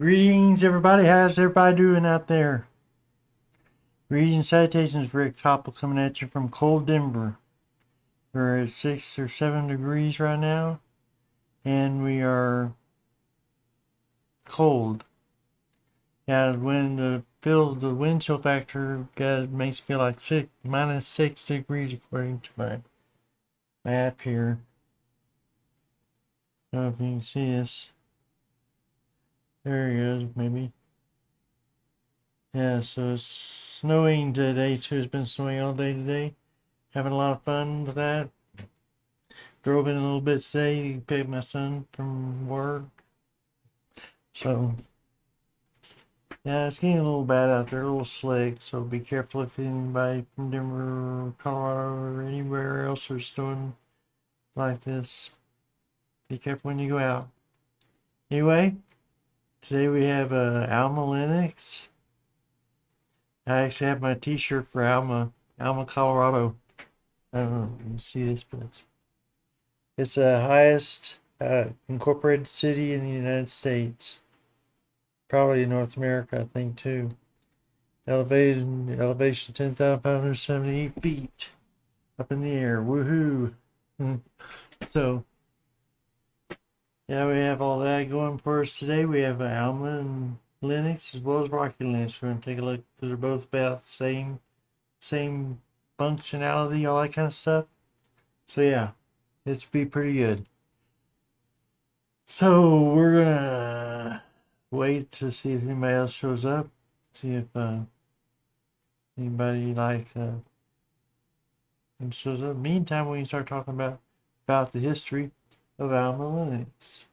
Greetings, everybody. How's everybody doing out there? Greetings, salutations, Rick Copple coming at you from cold Denver. We're at 6 or 7 degrees right now, and we are cold. Yeah, when the wind chill factor makes me feel like -6 degrees according to my map here. I don't know if you can see this. There he is, maybe. Yeah, so it's snowing today too. It's been snowing all day today. Having a lot of fun with that. Drove in a little bit today to pick my son from work. So, yeah, it's getting a little bad out there, a little slick. So be careful if anybody from Denver, Colorado, or anywhere else are doing like this. Be careful when you go out. Anyway, today we have AlmaLinux. I actually have my t-shirt for Alma, Colorado. I don't know if you can see this, but it's the highest incorporated city in the United States. Probably in North America, I think, too. Elevation 10,578 feet up in the air. Woohoo! So, yeah, we have all that going for us today. We have Alma and Linux as well as Rocky Linux. We're going to take a look because they're both about the same functionality, all that kind of stuff. So, yeah, it's be pretty good. So, we're going to wait to see if anybody else shows up. See if anybody shows up. Meantime, we can start talking about the history of AlmaLinux.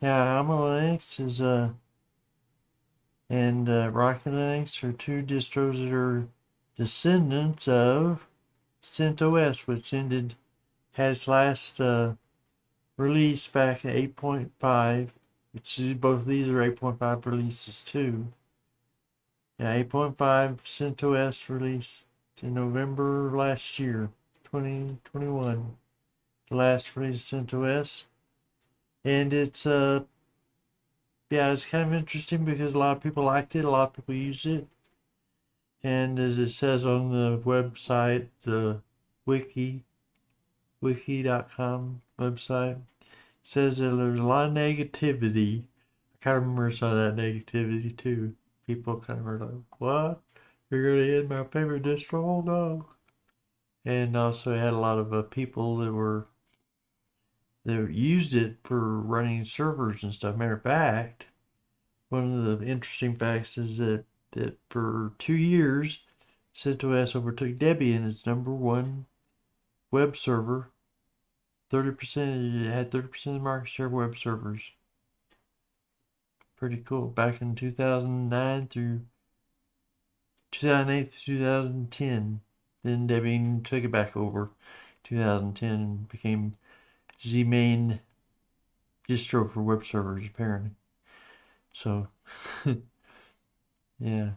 Yeah, AlmaLinux is and Rocky Linux are two distros that are descendants of CentOS, which had its last release back in 8.5. Which both of these are 8.5 releases too. Yeah, 8.5 CentOS released in November last year, 2021. The last release of CentOS. And it's yeah, it's kind of interesting because a lot of people liked it, a lot of people used it. And as it says on the website, the wiki.com website, says that there's a lot of negativity. I kind of remember some of that negativity too. People kind of were like, what? You're going to end my favorite distro? Oh no. And also had a lot of people that used it for running servers and stuff. Matter of fact, one of the interesting facts is that for 2 years, CentOS overtook Debian as #1 web server. 30%, it had 30% of the market share of web servers. Pretty cool. Back in 2009 through 2008 to 2010. Then Debian took it back over 2010 and became the main distro for web servers, apparently. So, yeah.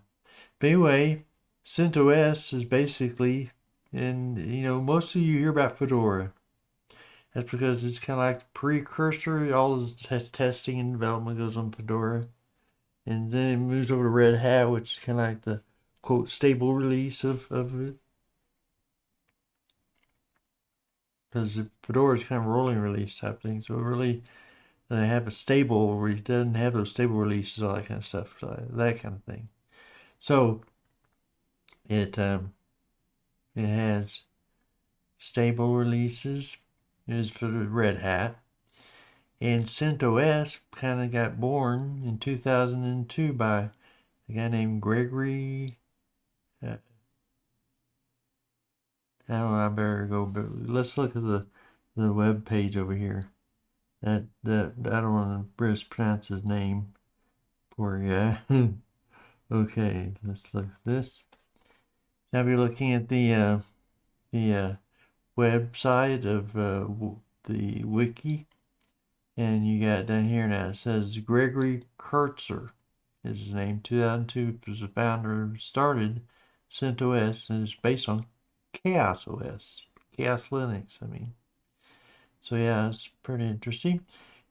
But anyway, CentOS is basically, and most of you hear about Fedora. That's because it's kind of like the precursor. All this testing and development goes on Fedora. And then it moves over to Red Hat, which is kind of like the, quote, stable release of it. Because Fedora is kind of a rolling release type thing. So it really doesn't have a stable, it doesn't have those stable releases, all that kind of stuff, that kind of thing. So it has stable releases. It is for the Red Hat. And CentOS kind of got born in 2002 by a guy named Gregory. I don't know, I better go, but let's look at the web page over here. That I don't want to mispronounce his name. Poor guy. Okay, let's look at this. Now we're looking at the website of the wiki, and you got down here now it says Gregory Kurtzer is his name. 2002 was the founder, started CentOS, and it's based on Chaos OS, Chaos Linux. I mean, so yeah, it's pretty interesting.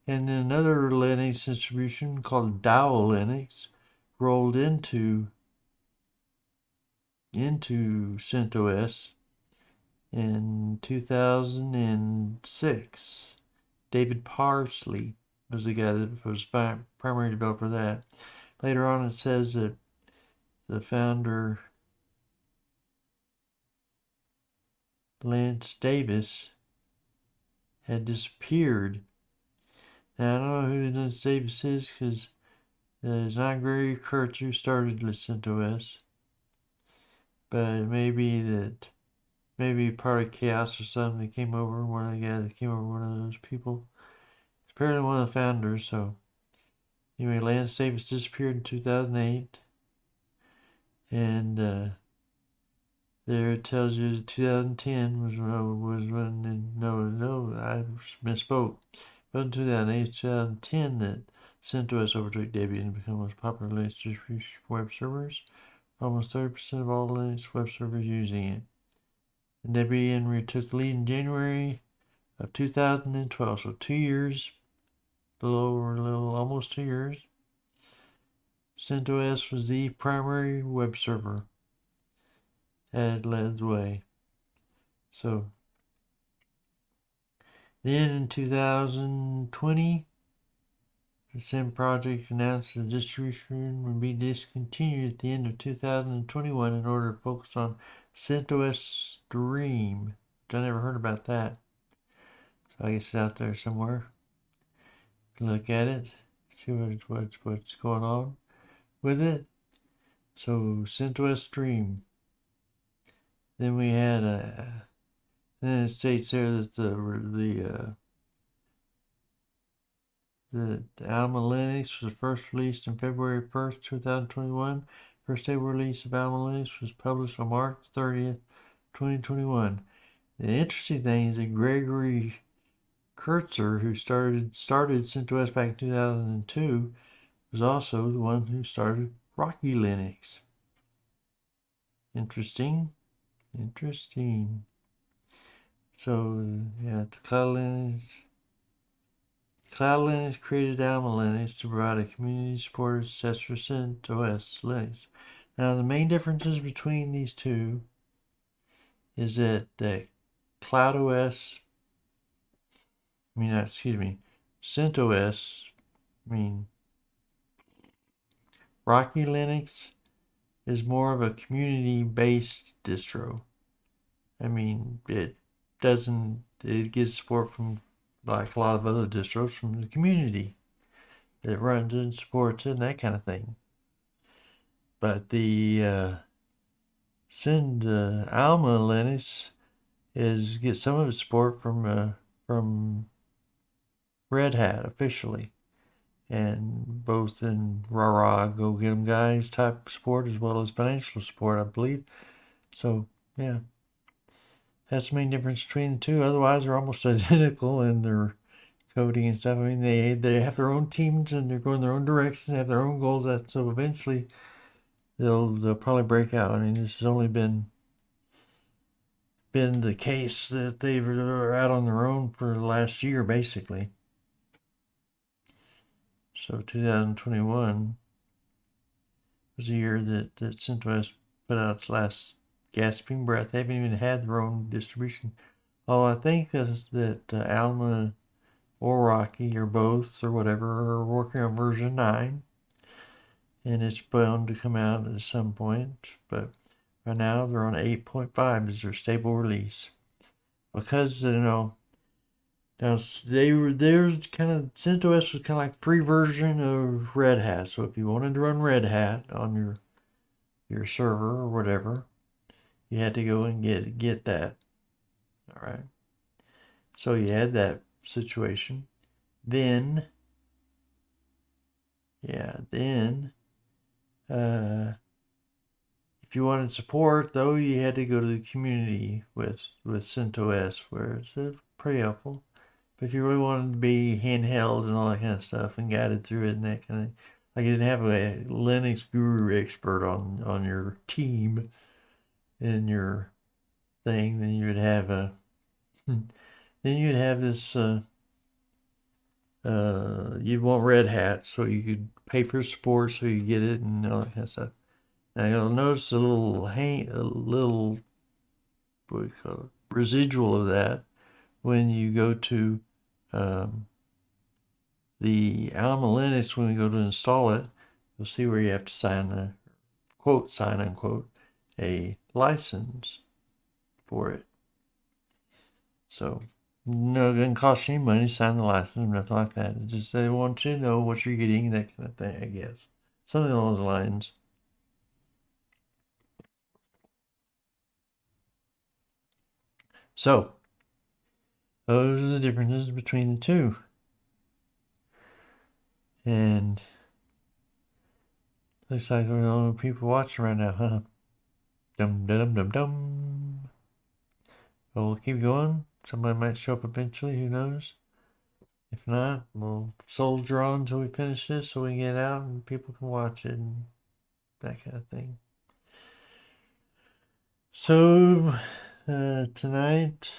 And then another Linux distribution called AlmaLinux rolled into CentOS in 2006. David Parsley was the guy that was primary developer of that. Later on, it says that the founder, Lance Davis, had disappeared. Now, I don't know who Lance Davis is because it's not Gary Kurtz who started CentOS, but maybe part of Chaos or something that came over, one of the guys that came over, one of those people. It's apparently one of the founders, so anyway, Lance Davis disappeared in 2008, and there it tells you 2010 was when, no, I misspoke. It wasn't 2008, 2010 that CentOS overtook Debian and became the most popular Linux distribution for web servers. Almost 30% of all Linux web servers using it. And Debian took the lead in January of 2012, so 2 years, almost 2 years. CentOS was the primary web server that led the way. So then in 2020, the Cent project announced the distribution would be discontinued at the end of 2021 in order to focus on CentOS Stream, which I never heard about that. So I guess it's out there somewhere. Look at it, see what's going on with it. So CentOS Stream. Then we had then it states there that the AlmaLinux was first released on February 1st, 2021. First stable release of AlmaLinux was published on March 30th, 2021. The interesting thing is that Gregory Kurtzer, who started CentOS back in 2002, was also the one who started Rocky Linux. Interesting. So, yeah, the Cloud Linux created AlmaLinux to provide a community-supported successor to CentOS Linux. Now, the main differences between these two is that CentOS, Rocky Linux is more of a community-based distro. It gives support from, like a lot of other distros, from the community that runs and supports it and that kind of thing. But the AlmaLinux gets some of its support from Red Hat officially, and both in rah go get 'em guys type support as well as financial support, I believe. So yeah, that's the main difference between the two. Otherwise, they're almost identical in their coding and stuff. They have their own teams and they're going their own directions, they have their own goals. So eventually they'll probably break out. This has only been the case that they're out on their own for the last year, basically. So 2021 was the year that CentOS put out its last gasping breath. They haven't even had their own distribution. I think that Alma or Rocky or both or whatever are working on version 9, and it's bound to come out at some point. But right now they're on 8.5 as their stable release, because now there's kind of, CentOS was kind of like the free version of Red Hat. So if you wanted to run Red Hat on your server or whatever, you had to go and get that. All right. So you had that situation. Then if you wanted support, though, you had to go to the community with CentOS, where it's pretty helpful. But if you really wanted to be handheld and all that kind of stuff and guided through it and that kind of, like you didn't have a Linux guru expert on your team in your thing, then you would have this you'd want Red Hat, so you could pay for support so you get it and all that kind of stuff. Now you'll notice a little what do you call it, residual of that when you go to the AlmaLinux. When we go to install it, you'll see where you have to sign a quote, sign unquote, a license for it. So no, it doesn't cost you any money to sign the license, nothing like that. It's just they want you to know what you're getting, that kind of thing, I guess. Something along those lines. So, those are the differences between the two. And looks like there are a lot of people watching right now, huh? Dum dum dum dum. But we'll keep going. Somebody might show up eventually, who knows? If not, we'll soldier on until we finish this so we can get out and people can watch it and that kind of thing. So, tonight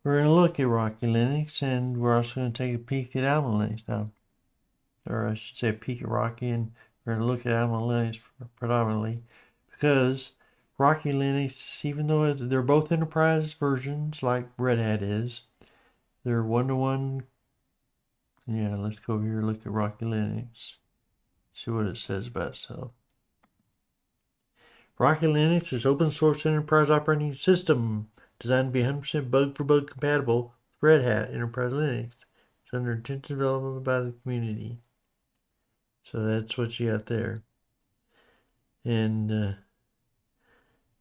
we're going to look at Rocky Linux, and we're also going to take a peek at AlmaLinux now. Or I should say a peek at Rocky, and we're going to look at AlmaLinux predominantly, because Rocky Linux, even though they're both enterprise versions like Red Hat is, they're one-to-one. Yeah, let's go over here and look at Rocky Linux. See what it says about itself. Rocky Linux is open source enterprise operating system designed to be 100% bug-for-bug compatible with Red Hat Enterprise Linux. It's under intensive development by the community. So that's what you got there. And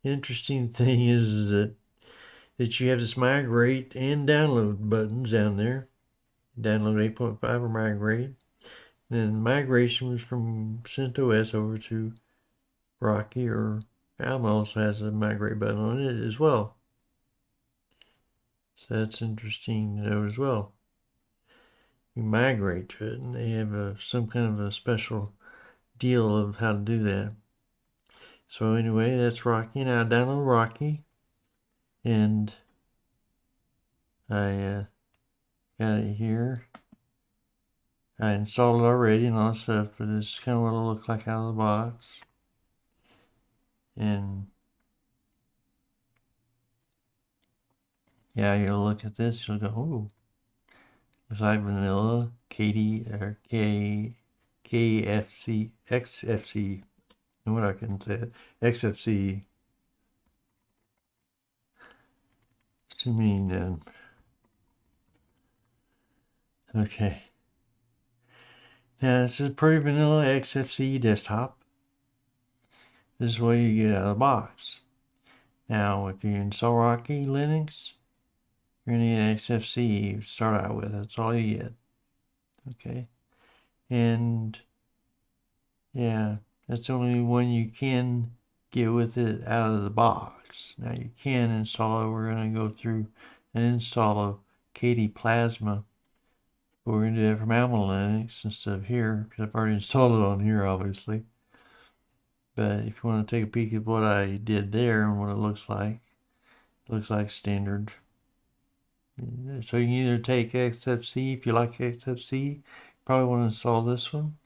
interesting thing is that you have this migrate and download buttons down there. Download 8.5 or migrate. And then migration was from CentOS over to Rocky, or Alma also has a migrate button on it as well. So that's interesting to know as well. You migrate to it, and they have some kind of a special deal of how to do that. So anyway, that's Rocky. Now I download Rocky, and I got it here. I installed it already and all that stuff, but this is kind of what it'll look like out of the box. And yeah, you'll look at this, you'll go, ooh, looks like vanilla, KDE, or KFC, XFCE. Know what I can say it? XFCE. It's too many. Okay. Now this is pretty vanilla XFCE desktop. This is what you get out of the box. Now, if you install Rocky Linux, you're going to get XFCE to start out with. That's all you get. Okay. And yeah, that's the only one you can get with it out of the box. Now you can install it. We're going to go through and install a KDE Plasma. But we're going to do that from AlmaLinux instead of here, because I've already installed it on here, obviously. But if you want to take a peek at what I did there and what it looks like standard. So you can either take XFCE, if you like XFCE, you probably want to install this one,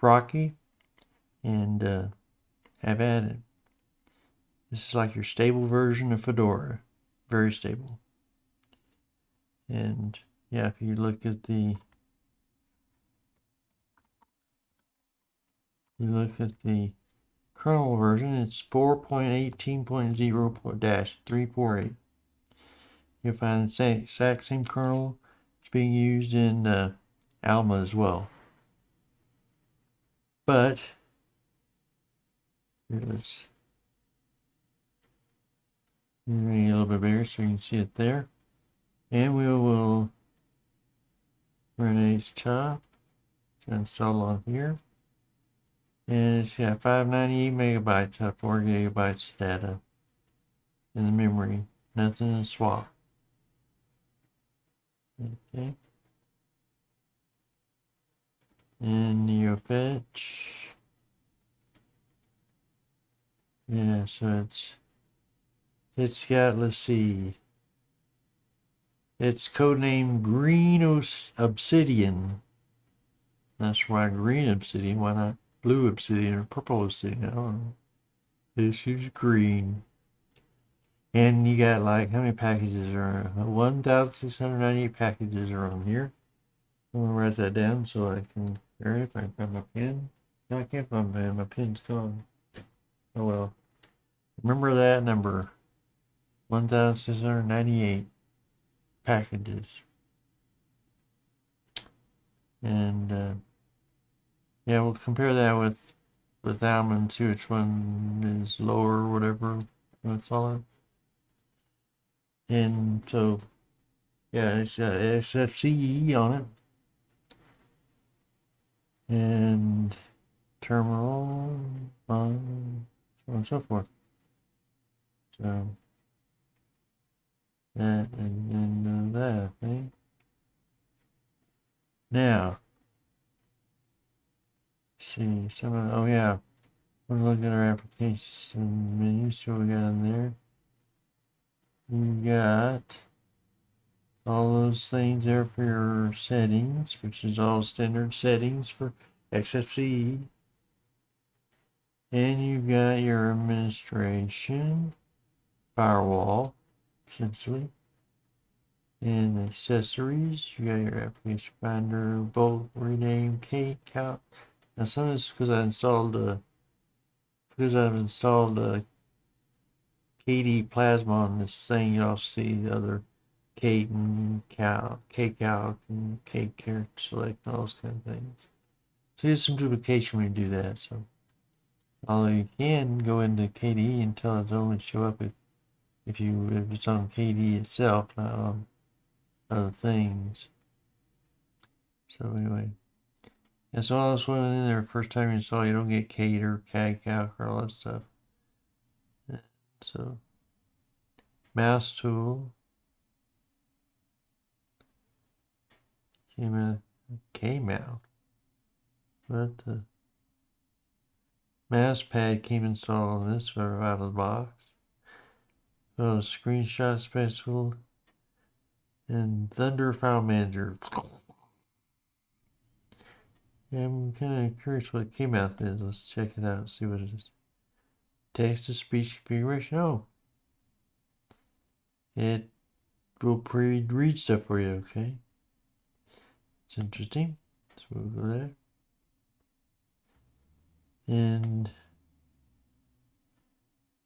Rocky, and have at it. This is like your stable version of Fedora, very stable. And yeah, if you look at the kernel version, it's 4.18.0-348. You'll find the exact same kernel is being used in Alma as well. But let's make it a little bit bigger so you can see it there. And we will run HTOP. It's installed on here. And it's got 598 megabytes out of 4 gigabytes of data in the memory. Nothing to swap. Okay. And NeoFetch. Yeah, so it's got, let's see. It's codenamed Green Obsidian. That's why green obsidian. Why not blue obsidian or purple obsidian? I don't know. This is green. And you got like, how many packages are 1,698 packages are on here. I'm going to write that down so I can hear it if I can find my pen. No, I can't find my pen. My pen's gone. Oh well. Remember that number. 1,698 packages. And yeah, we'll compare that with Alma and see which one is lower or whatever you want to call it. And so, yeah, it's got XFCE on it. And terminal, so on and so forth. So, that and then that, I think. Now, see, oh yeah, we're looking at our application menu, so we got in there. You got all those things there for your settings, which is all standard settings for XFCE. And you've got your administration, firewall, essentially. And accessories, you got your application finder, bulk, rename, count. Now some of this because I've installed KDE Plasma on this thing. You'll see the other Kate and K-Calc and K-Character Select and all those kind of things. So there's some duplication when you do that. So although you can go into KDE and tell it to only show up if it's on KDE itself, not on other things. So anyway, that's all this went in there. First time you install, you don't get Kate or K-Calc or all that stuff. So mouse tool. K-Mouse. But the mouse pad came installed on this out of the box. So screenshot special and Thunder File Manager. Yeah, I'm kind of curious what K-Mouse is. Let's check it out, see what it is. Text to speech configuration. Oh, it will pre-read stuff for you. Okay, it's interesting. So we'll go there. And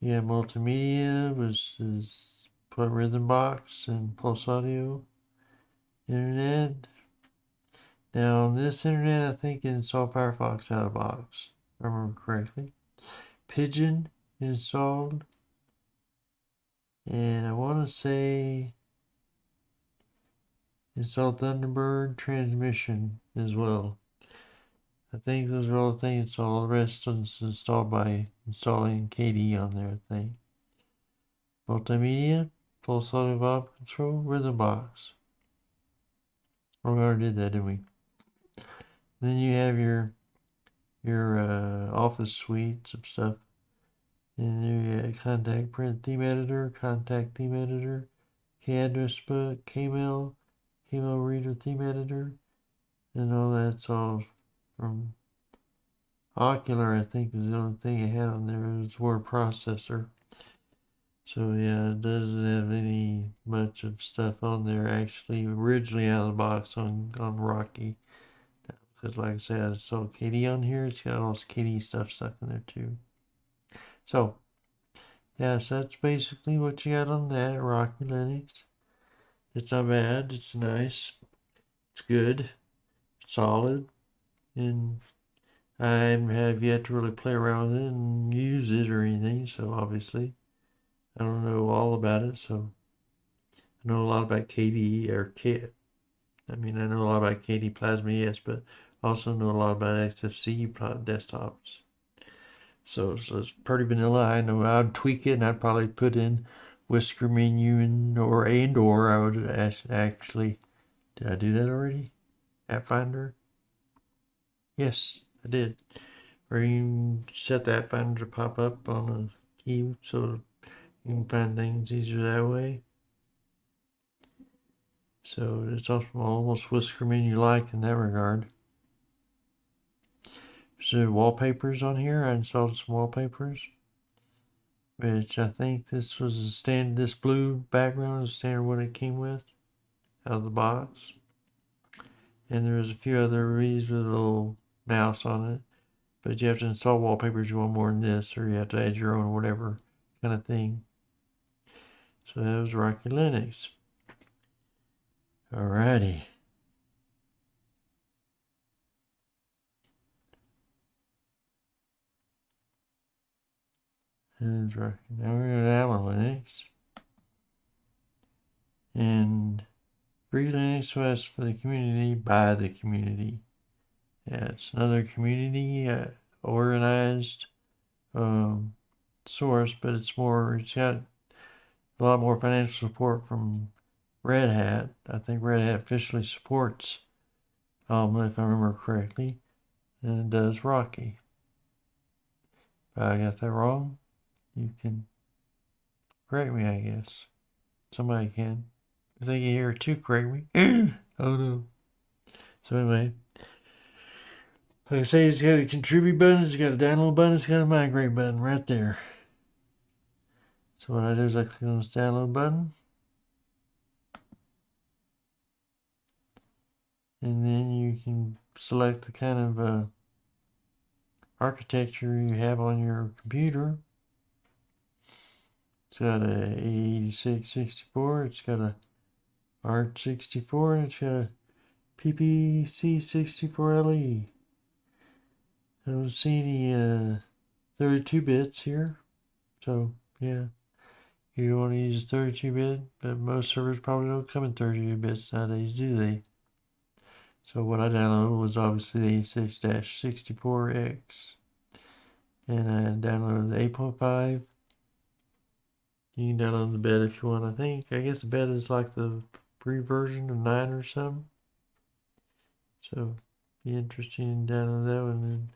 yeah, multimedia is put Rhythm Box and Pulse Audio. Internet. Now on this internet, I think it installed Firefox out of the box, if I remember correctly. Pigeon installed. And I want to say install Thunderbird transmission as well. I think those are all the things. So all the rest is installed by installing KDE on there, I think. Multimedia, Pulse Audio Volume Control, Rhythm Box. Oh, we already did that, didn't we? Then you have your Office suite, some stuff. And there you got Contact Print Theme Editor, Contact Theme Editor, K-Address Book, Kmail Reader Theme Editor, and all that's all from Ocular. I think was the only thing it had on there was word processor. So yeah, it doesn't have any much of stuff on there actually originally out of the box on Rocky. Because like I said, I saw KDE on here. It's got all this KDE stuff stuck in there too. So yeah, so that's basically what you got on that Rocky Linux. It's not bad. It's nice. It's good. It's solid. And I have yet to really play around with it and use it or anything. So obviously, I don't know all about it. So I know a lot about KDE or K. I mean, I know a lot about KDE Plasma, yes, but I also know a lot about XFCE desktops. So it's pretty vanilla. I know I'd tweak it and I'd probably put in whisker menu or I would actually, did I do that already? App Finder? Yes, I did. Or you can set the App Finder to pop up on a key so you can find things easier that way. So it's almost whisker menu-like in that regard. So wallpapers on here. I installed some wallpapers, which I think this was a standard. This blue background is standard what it came with out of the box. And there's a few other of these with a little mouse on it. But you have to install wallpapers you want more than this, or you have to add your own whatever kind of thing. So that was Rocky Linux. Alrighty. Now we're at AlmaLinux. And free Linux OS for the community, by the community. Yeah, it's another community organized source, but it's got a lot more financial support from Red Hat. I think Red Hat officially supports Alma, if I remember correctly, and it does Rocky. If I got that wrong, you can correct me, I guess. Somebody can. If they get here to correct me. Oh no. So anyway, like I say, it's got a contribute button, it's got a download button, it's got a migrate button right there. So what I do is I click on this download button. And then you can select the kind of architecture you have on your computer. It's got a 8664, it's got a ART64, and it's got a PPC64LE. I don't see any 32 bits here. So yeah, you don't want to use 32-bit, but most servers probably don't come in 32 bits nowadays, do they? So what I downloaded was obviously the 86-64X. And I downloaded the 8.5. You can download the beta if you want, I think. I guess the beta is like the free version of 9 or something. So be interesting in download that one and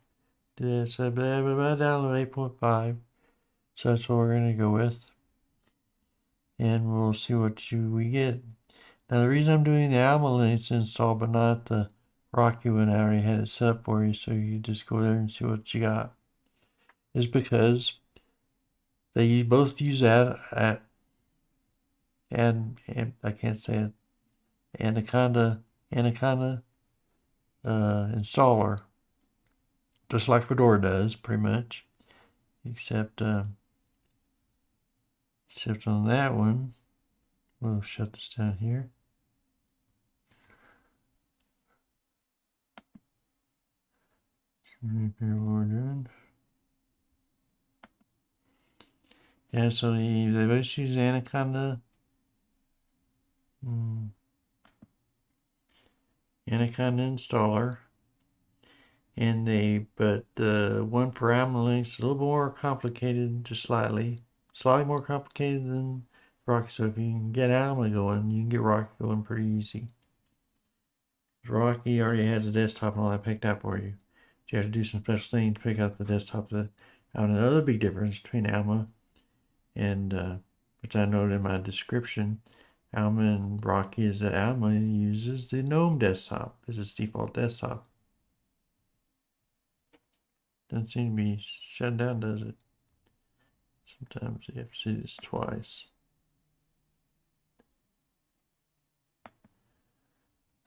do that. So, but I downloaded 8.5. So that's what we're going to go with. And we'll see what we get. Now the reason I'm doing the AlmaLinux install but not the Rocky one, I already had it set up for you, so you just go there and see what you got, is because they both use and I can't say it, Anaconda installer, just like Fedora does pretty much, except on that one. We'll shut this down here. What we're doing. Yeah, so they both use Anaconda. Anaconda installer. And but the one for AlmaLinux is a little more complicated, just slightly more complicated than Rocky. So if you can get Alma going, you can get Rocky going pretty easy. Rocky already has a desktop and all that picked out for you. You have to do some special things to pick out the desktop. Another big difference between Alma and which I noted in my description, Alma and Rocky, is that Alma uses the Gnome Desktop as its default desktop. Doesn't seem to be shut down, does it? Sometimes you have to see this twice.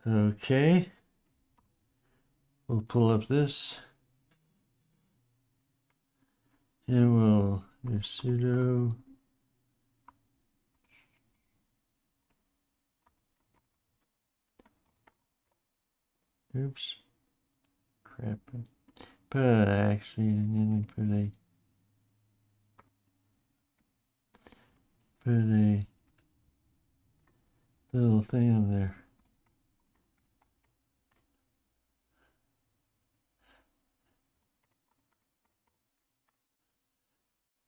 Okay. We'll pull up this. And we'll do sudo oops. Crap. But actually, then put a little thing in there.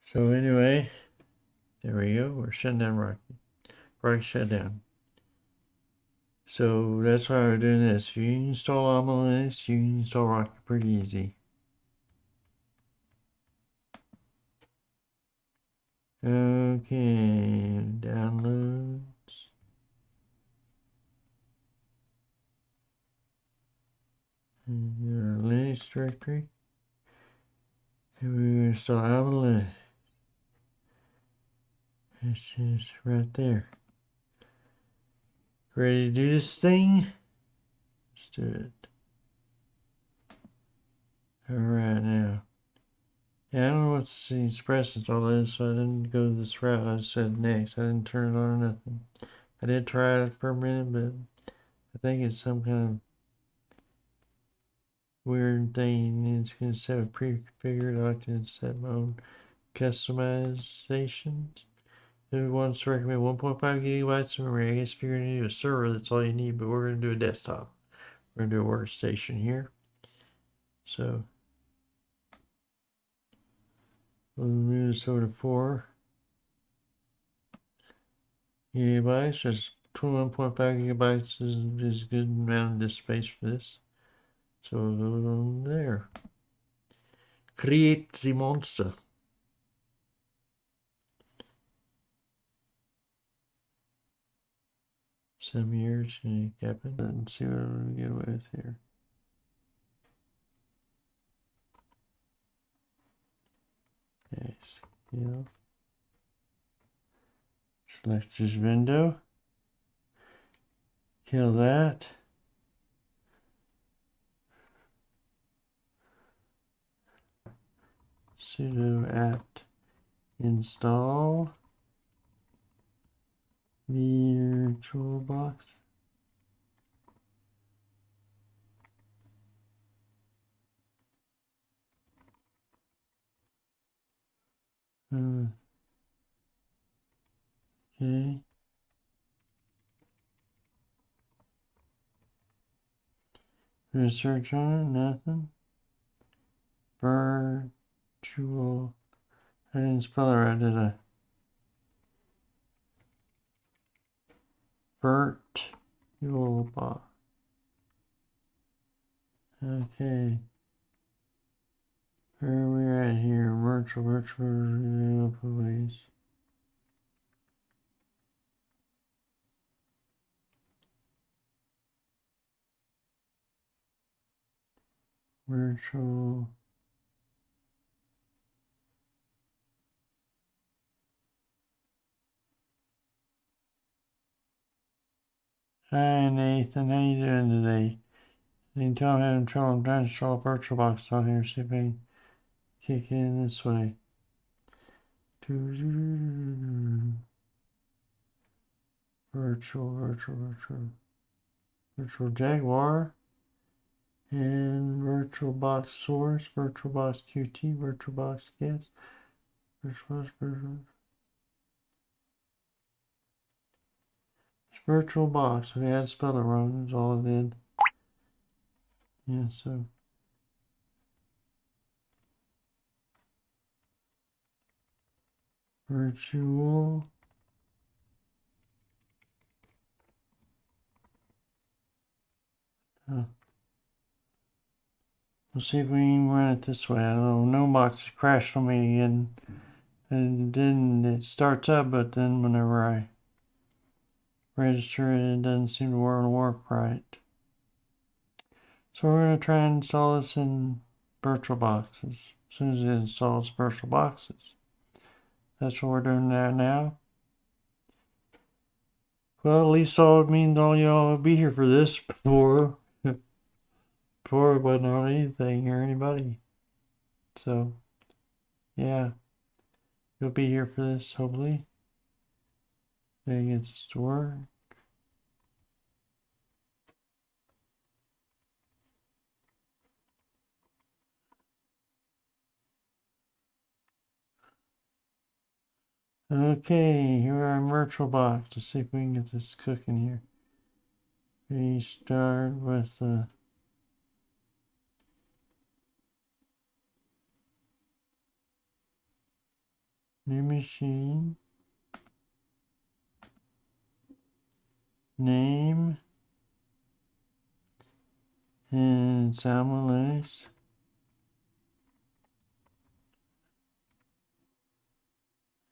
So anyway, there we go. We're shutting down Rocky. Rocky shut down. So that's why we're doing this. If you install AlmaLinux, you can install Rocky pretty easy. Okay, downloads. in our Linux directory. And we're going to install AlmaLinux. It's just right there. Ready to do this thing? Let's do it. Alright now. Yeah, I don't know what the express install is, so I didn't go this route. I just said next. I didn't turn it on or nothing. I did try it for a minute, but I think it's some kind of weird thing. It's going to set a pre-configured. I like to set my own customizations. It wants to recommend 1.5 gigabytes of memory. I guess if you're going to do a server, that's all you need, but we're going to do a desktop. We're going to do a workstation here. So we'll move this over to 4 gigabytes. That's 21.5 gigabytes is a good amount of disk space for this. So we'll go on there. Create the monster. Some years and cap it and see what we get with here. Yes, yeah. Select this window. Kill that. Sudo apt install VirtualBox. Okay. Gonna search on it, nothing. Virtual. I didn't spell it right, did I? VirtualBox. Okay. Where are we at here? Virtual please. Virtual. Hi Nathan, how you doing today? You can tell I'm having trouble. I'm trying to install VirtualBox on here, see if I can kick in this way. Virtual Jaguar and VirtualBox Source, VirtualBox Qt, VirtualBox Guest, VirtualBox. Okay, I had spelled it wrong. That's all I did. Yeah, so virtual. We'll see if we can run it this way. I don't know. Gnomebox crashed on me again. And then it starts up, but then whenever I register it, it doesn't seem to work right. So we're going to try and install this in VirtualBox as soon as it installs VirtualBoxes. That's what we're doing now. Well, at least all it means all y'all will be here for this before it wasn't on anything or anybody. So, yeah, you'll be here for this, hopefully. Then it gets us to work. Okay, here are VirtualBox. Let's see if we can get this cooking here. We start with new machine, name, and it's AlmaLinux.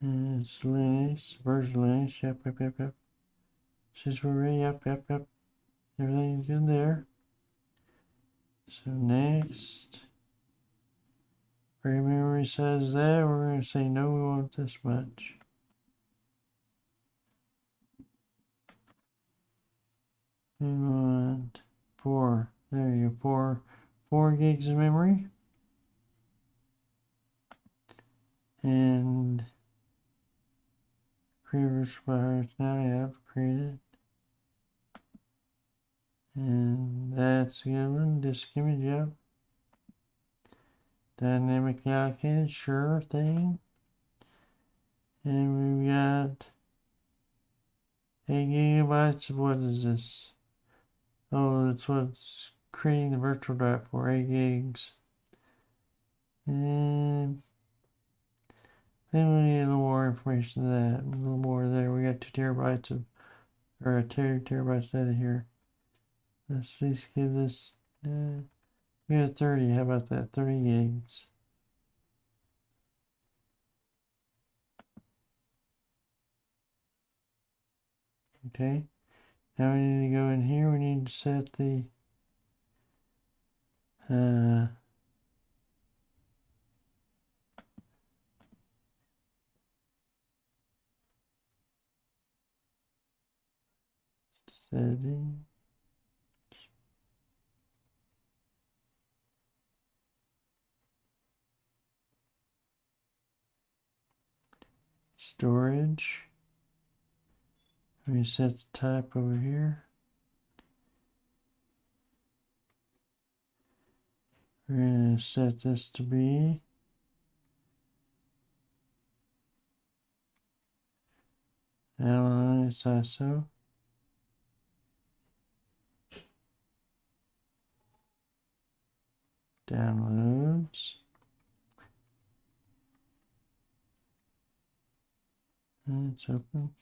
And it's Linux, version Linux, yep. Since we're ready, yep. Everything's good there. So next, frame memory says that, we're going to say no, we want this much. We want 4, there you go, 4 gigs of memory. And create virtual BIOS now, I have created. And that's a good one, disk image, yep. Dynamically allocated, sure thing. And we've got 8 gigabytes of what is this? Oh, that's what's creating the virtual drive for, 8 gigs. And then we need a little more information than that, a little more there. We got 2 terabytes of, or 2 terabytes out of here. Let's at least give this, we got 30, how about that, 30 gigs. Okay, now we need to go in here, we need to set the, setting. Storage. Reset the type over here. We're going to set this to be AlmaLinux ISO. Downloads. And it's open.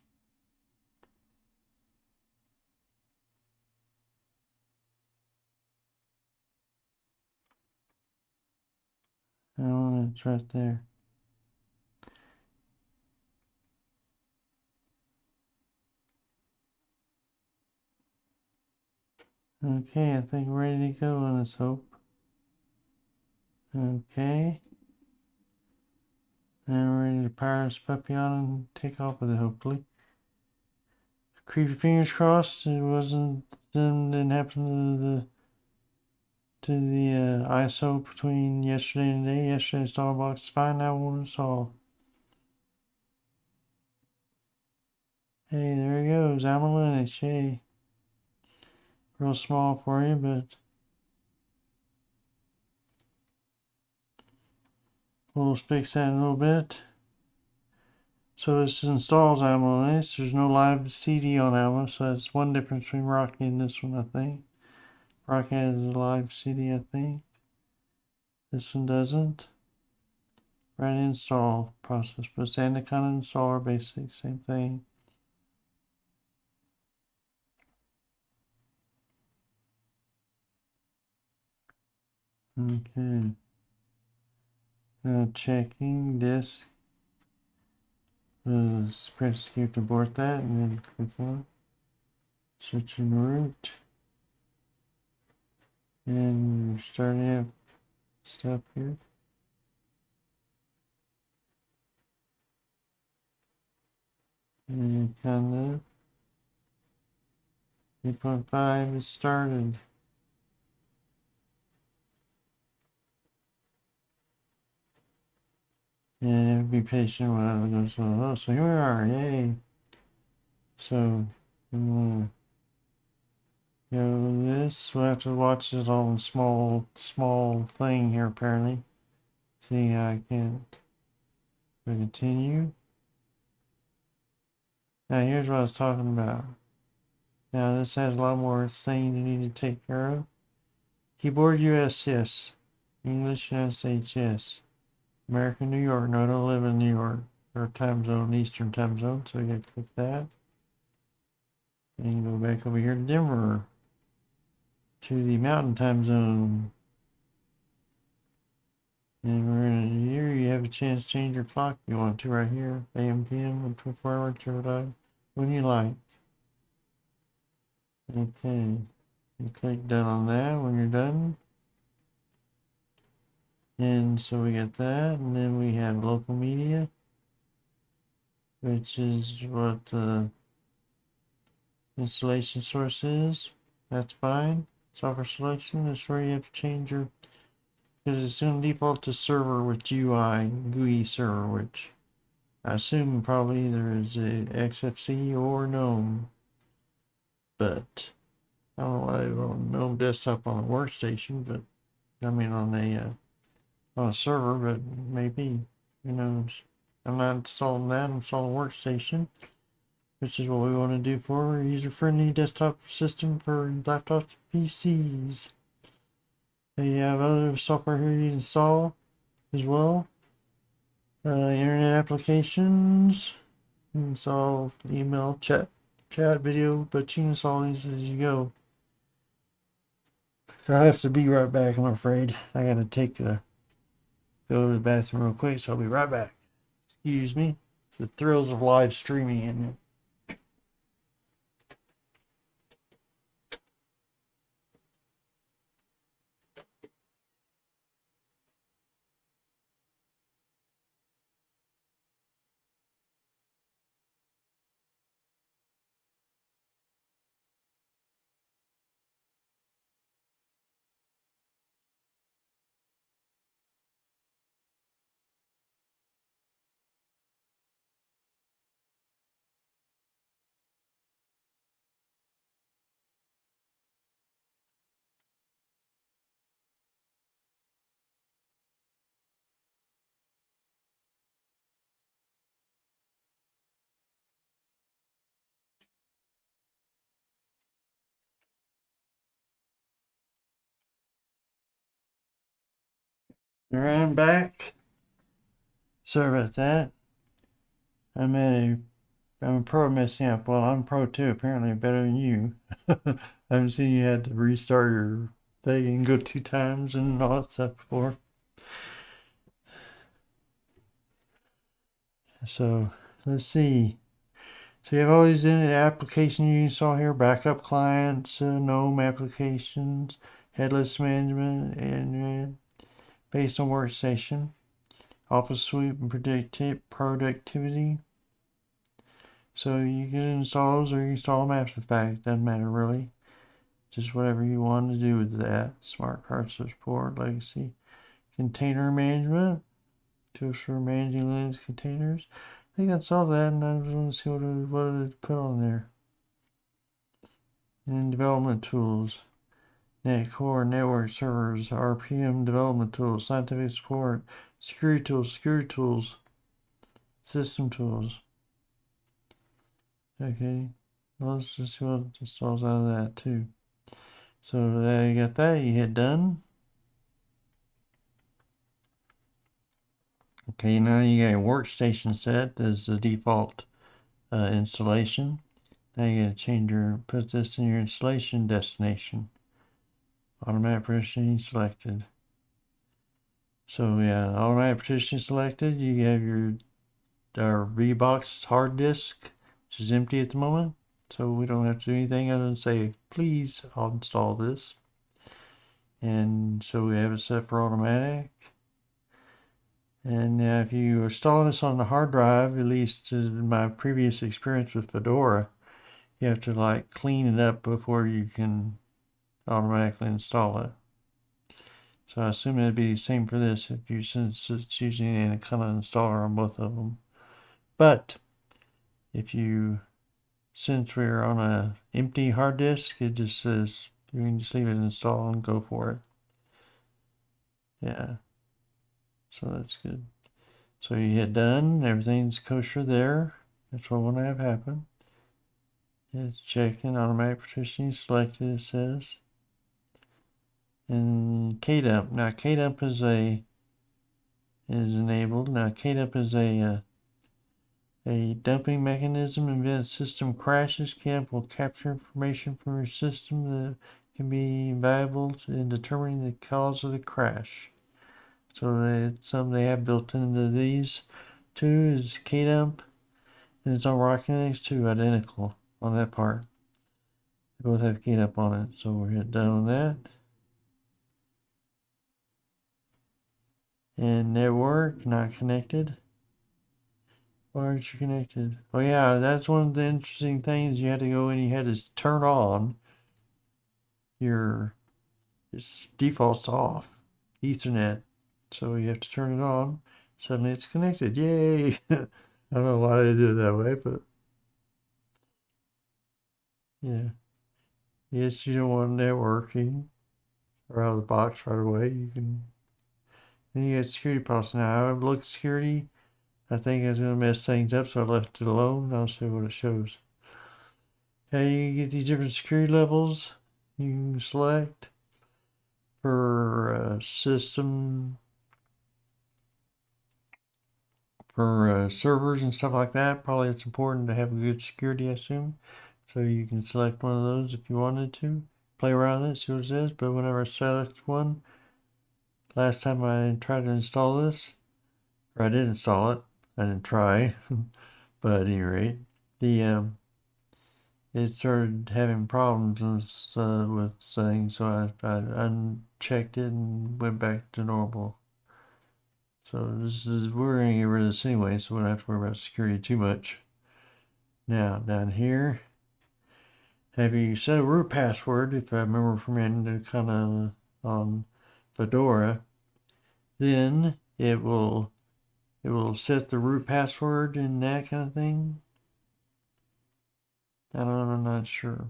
Oh, it's right there. Okay, I think we're ready to go on this, hope. Okay. Now we're ready to power this puppy on and take off with it, hopefully. Keep your fingers crossed it didn't happen to the ISO between yesterday and today. Yesterday install box is fine, now we'll install. Hey, there he goes, AlmaLinux, hey. Real small for you, but we'll fix that in a little bit. So this installs AlmaLinux. There's no live CD on Alma, so that's one difference between Rocky and this one, I think. Rocky has a live CD, I think. This one doesn't. Right install process, but it's Anaconda installer, basic, same thing. Okay. Checking disk. Press escape to abort that and then click on. Switching root. And starting up stuff here. And kind of 8.5 is started. And be patient while it goes slow. Oh, so here we are, yay. So I'm gonna go this. We'll have to watch it all in small thing here apparently. See how I can't continue. Now here's what I was talking about. Now this has a lot more things you need to take care of. Keyboard US, yes. English United States, yes. American New York, no, I don't live in New York. Or time zone, Eastern time zone, so you gotta click that. And go back over here to Denver. To the Mountain time zone. And we're in here, you have a chance to change your clock if you want to right here. AM, PM, 24-hour interval time, when you like. Okay. You click done on that when you're done. And so we got that, and then we have local media, which is what the installation source is. That's fine. Software selection, that's where you have to change your, because it's going to default to server with GUI server, which I assume probably either is a XFCE or GNOME. But I don't know why they don't Gnome Desktop on a workstation, but I mean on a server, but maybe, who knows. I'm not installing that, I'm installing Workstation, which is what we want to do for a user-friendly desktop system for laptops and PCs. And you have other software here you install as well. Internet applications, you install email, chat, video, but you can install these as you go. I have to be right back, I'm afraid. I gotta go to the bathroom real quick, so I'll be right back. Excuse me. It's the thrills of live streaming, isn't it? Alright, I'm back. Sorry about that. I'm a pro messing up. Well, I'm pro too, apparently better than you. I haven't seen you had to restart your thing and go 2 times and all that stuff before. So, let's see. So you have all these applications you saw here, backup clients, GNOME applications, headless management, and based on Workstation, Office Suite and productivity. So you can install those or you can install them after the fact. Doesn't matter really. Just whatever you want to do with that. Smart card support, legacy, container management, tools for managing Linux containers. I think that's all that, and I just want to see what it put on there. And development tools, net core, network servers, RPM development tools, scientific support, security tools, system tools. Okay, well, let's just see what installs out of that too. So there you got that, you hit done. Okay, now you got your workstation set as the default installation. Now you gotta put this in your installation destination. Automatic partitioning selected. So yeah, automatic partitioning selected. You have your VBox hard disk, which is empty at the moment. So we don't have to do anything other than say, please, I'll install this. And so we have it set for automatic. And if you install this on the hard drive, at least in my previous experience with Fedora, you have to like clean it up before you can automatically install it. So I assume it'd be the same for this since it's using a kind of installer on both of them. But since we're on a empty hard disk, it just says you can just leave it installed and go for it. Yeah. So that's good. So you hit done, everything's kosher there. That's what I want to have happen. It's checking, automatic partitioning selected, it says. And KDump. Now KDump is enabled. Now KDump is a dumping mechanism. In event system crashes, KDump will capture information from your system that can be invaluable in determining the cause of the crash. So it's something they have built into these two is KDump, and it's on AlmaLinux too, identical on that part. They both have KDump on it, so we're done with that. And network, not connected. Why aren't you connected? Oh yeah, that's one of the interesting things. You had to go in, you had to turn on your, its default's off, Ethernet. So you have to turn it on. Suddenly it's connected. Yay! I don't know why they do it that way, but yeah. Yes, you don't want networking or out of the box right away. You can. Then you get security policy. Now I've looked at security. I think I was going to mess things up, so I left it alone. I'll show you what it shows. Okay, you get these different security levels. You select for system, for servers and stuff like that. Probably it's important to have a good security, I assume. So you can select one of those if you wanted to. Play around with it, see what it says. But whenever I select one, last time I tried to install this, or I did install it, I didn't try, but at any rate, the it started having problems with things, so I unchecked it and went back to normal. So we're gonna get rid of this anyway, so we don't have to worry about security too much. Now down here, have you set a root password? If I remember from kind of on Fedora, then it will set the root password and that kind of thing. I'm not sure.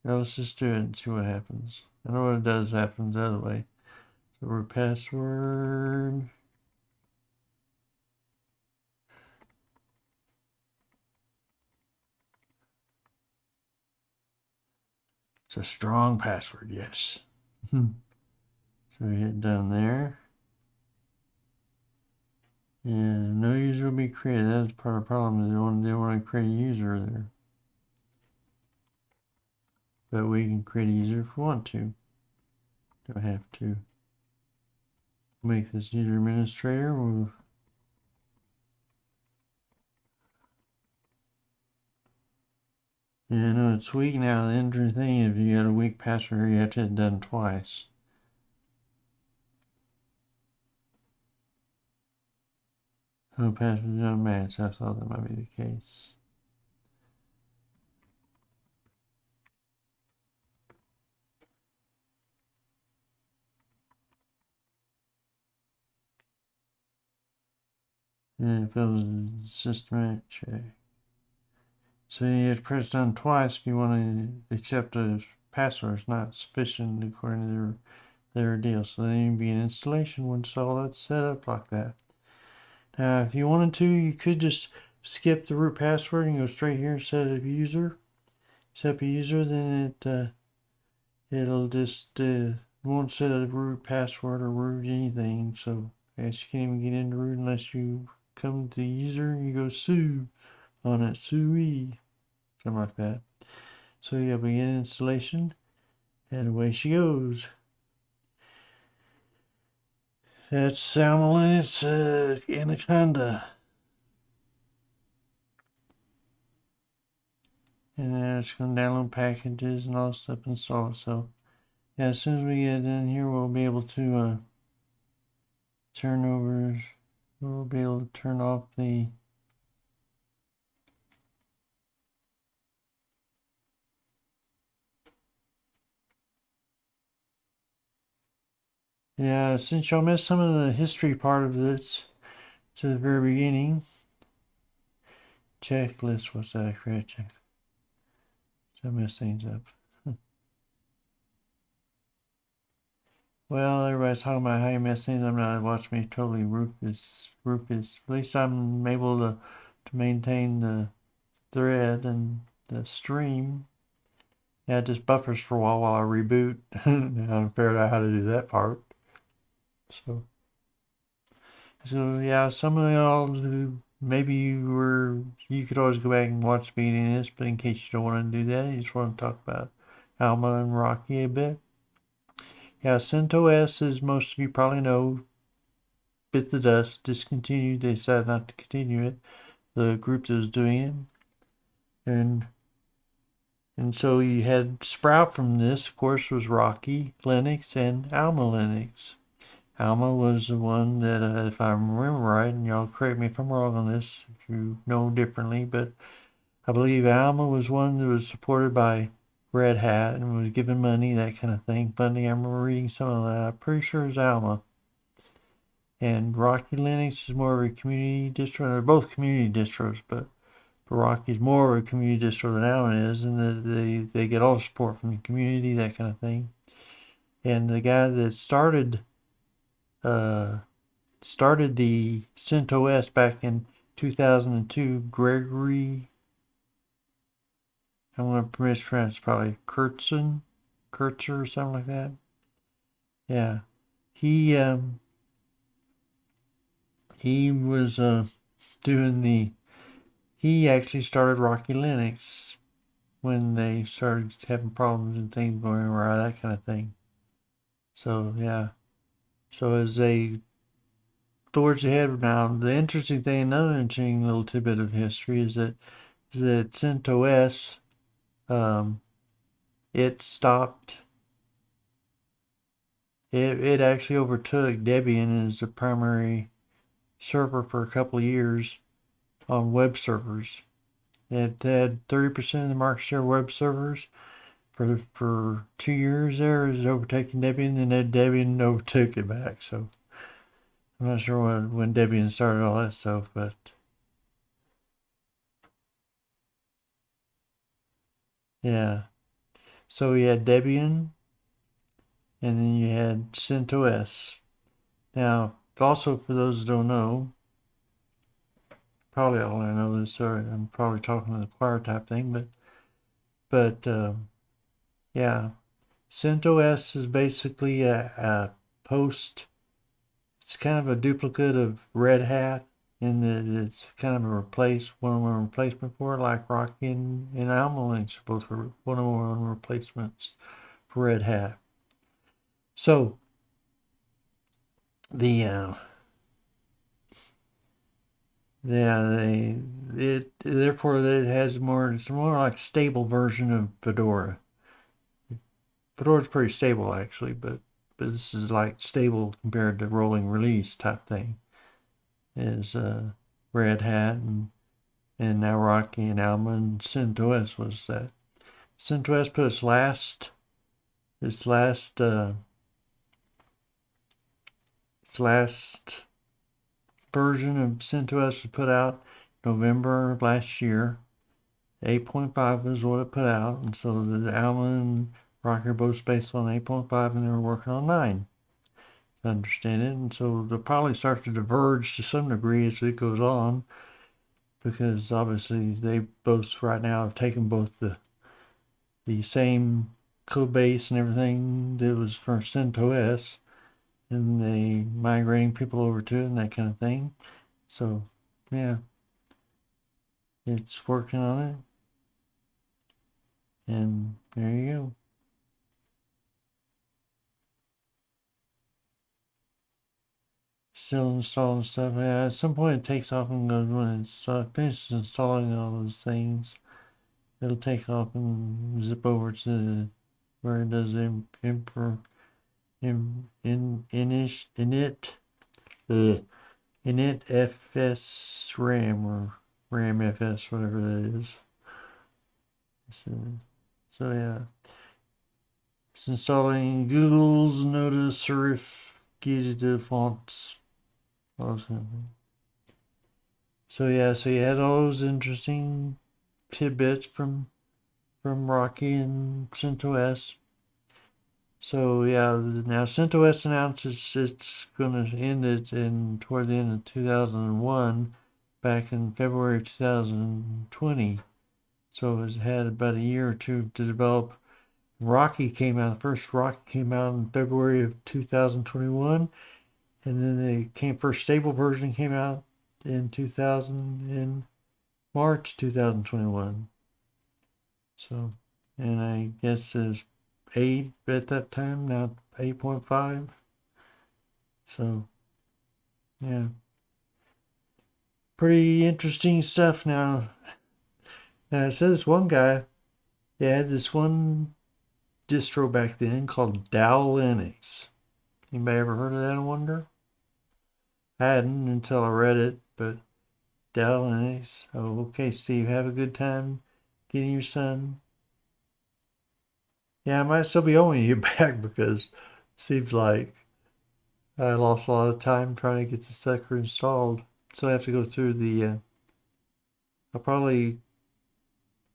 Now let's just do it and see what happens. I know what it does happens the other way. So root password. It's a strong password, yes. So we hit done there. And no user will be created. That's part of the problem. They want to create a user there. But we can create a user if we want to. Don't have to. Make this user administrator. Yeah, I know it's weak now. The interesting thing, if you got a weak password, you have to hit done twice. Oh, password don't match. I thought that might be the case. Yeah, if it was systematic check. So you have to press done twice if you want to accept a password. It's not sufficient according to their deal. So then you'd be an installation once all that's set up like that. Now, if you wanted to, you could just skip the root password and go straight here and set up user. Set up a user, then it'll just won't set a root password or root anything. So I guess you can't even get into root unless you come to the user and you go sue on it, sue, something like that. So you begin installation, and away she goes. That's AlmaLinux Anaconda. And then it's going to download packages and all this stuff, install it. So yeah, as soon as we get in here, we'll be able to we'll be able to turn off the yeah, since y'all missed some of the history part of this to the very beginning. Checklist, what's that? Create check. So I messed things up. Well, everybody's talking about how you mess things up. Now watch me totally rufus. At least I'm able to maintain the thread and the stream. Yeah, it just buffers for a while I reboot. Now I figured out how to do that part. So yeah, some of y'all who maybe you could always go back and watch the beginning of this, but in case you don't want to do that, you just want to talk about Alma and Rocky a bit. Yeah, CentOS, as most of you probably know, bit the dust, discontinued. They decided not to continue it, the group that was doing it. And so you had Sprout from this, of course, was Rocky Linux and AlmaLinux. Alma was the one that, if I remember right, and y'all correct me if I'm wrong on this, if you know differently, but I believe Alma was one that was supported by Red Hat and was given money, that kind of thing. Funding, I remember reading some of that. I'm pretty sure it's Alma. And Rocky Linux is more of a community distro. They're both community distros, but Rocky's more of a community distro than Alma is, and they get all the support from the community, that kind of thing. And the guy that started the CentOS back in 2002, Gregory, I'm going to mispronounce, probably Kurtzer or something like that. Yeah, he was doing the. He actually started Rocky Linux when they started having problems and things going awry, that kind of thing. So yeah, so as they towards ahead now, the interesting thing, another interesting little tidbit of history is that CentOS, it stopped. It actually overtook Debian as the primary server for a couple of years on web servers. It had 30% of the market share of web servers for 2 years there. It was overtaking Debian, and then Debian overtook it back. So I'm not sure when Debian started all that stuff, but yeah. So you had Debian, and then you had CentOS. Now, also for those who don't know, probably all I know this. Sorry, I'm probably talking to the choir type thing, but yeah, CentOS is basically a post. It's kind of a duplicate of Red Hat in that it's kind of a one-on-one replacement for it, like Rocky and AlmaLinux are both one-on-one replacements for Red Hat. So the therefore it has it's more like a stable version of Fedora. Fedora's pretty stable actually, but this is like stable compared to rolling release type thing. Is Red Hat and now Rocky and Alma and CentOS was that. CentOS put its last version of CentOS was put out November of last year. 8.5 is what it put out, and so the Alma and Rocky are both based on 8.5, and they were working on 9. To understand it, and so they'll probably start to diverge to some degree as it goes on, because obviously they both right now have taken both the same code base and everything that was for CentOS, and they migrating people over to it and that kind of thing. So yeah, it's working on it, and there you go. Still installing stuff. Yeah, at some point it takes off and goes when it's finishes installing all those things. It'll take off and zip over to where it does init fs ram or ram fs, whatever that is. So yeah, it's installing Google's Notice serif GDT fonts. So yeah, so you had all those interesting tidbits from Rocky and CentOS. So yeah, now CentOS announces it's going to end it toward the end of 2001, back in February 2020. So it had about a year or two to develop. Rocky came out. The first Rocky came out in February of 2021, and then the first stable version came out in March 2021. So, and I guess there's 8 at that time, now 8.5. So, yeah. Pretty interesting stuff now. Now, I said this one guy, they had this one distro back then called AlmaLinux. Anybody ever heard of that, I wonder? I hadn't until I read it, but AlmaLinux. Oh, okay, Steve, have a good time getting your son. Yeah, I might still be owing you back because it seems like I lost a lot of time trying to get the sucker installed. So I have to go through I'll probably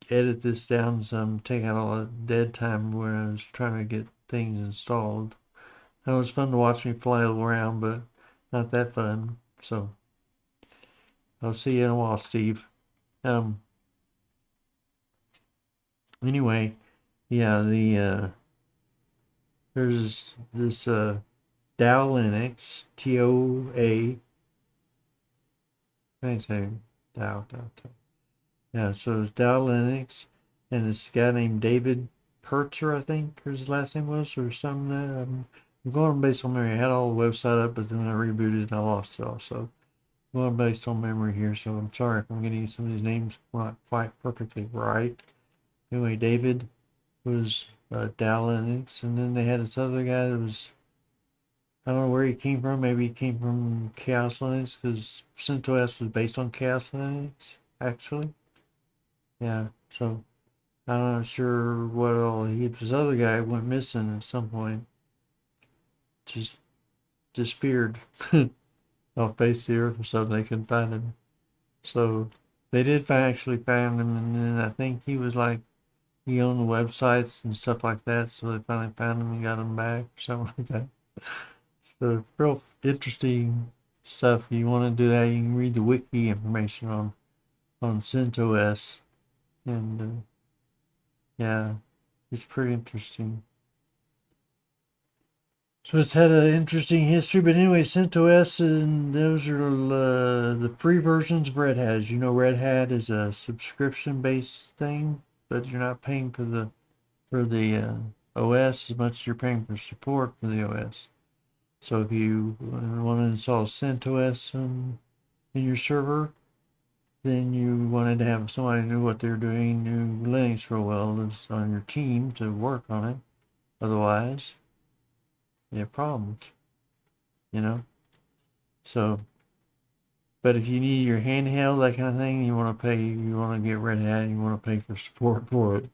edit this down some, take out all the dead time when I was trying to get things installed. It was fun to watch me flail around, but not that fun. So I'll see you in a while, Steve. Anyway, yeah, there's this AlmaLinux, TOA. Thanks, Dow. Yeah, so it's AlmaLinux, and this guy named David Pertzer, I think his last name was, or something. I'm going based on memory. I had all the website up, but then when I rebooted it, I lost it all. So I'm going based on memory here. So I'm sorry if I'm getting some of these names not quite perfectly right. Anyway, David was AlmaLinux, and then they had this other guy that was, I don't know where he came from. Maybe he came from Chaos Linux, because CentOS was based on Chaos Linux, actually. Yeah, so I'm not sure what all this other guy went missing at some point. Just disappeared off face the earth or something. They couldn't find him. So they did actually find him, and then I think he was like, he owned the websites and stuff like that, so they finally found him and got him back or something like that. So real interesting stuff. If you want to do that, you can read the wiki information on CentOS, and yeah, it's pretty interesting. So it's had an interesting history, but anyway, CentOS, and those are the free versions of Red Hat. As you know, Red Hat is a subscription-based thing, but you're not paying for the OS as much as you're paying for support for the OS. So if you want to install CentOS in your server, then you wanted to have somebody who knew what they're doing, knew Linux real well, is on your team to work on it. Otherwise, you have problems, you know? So, but if you need your handheld, that kind of thing, you want to get Red Hat, you want to pay for support for it.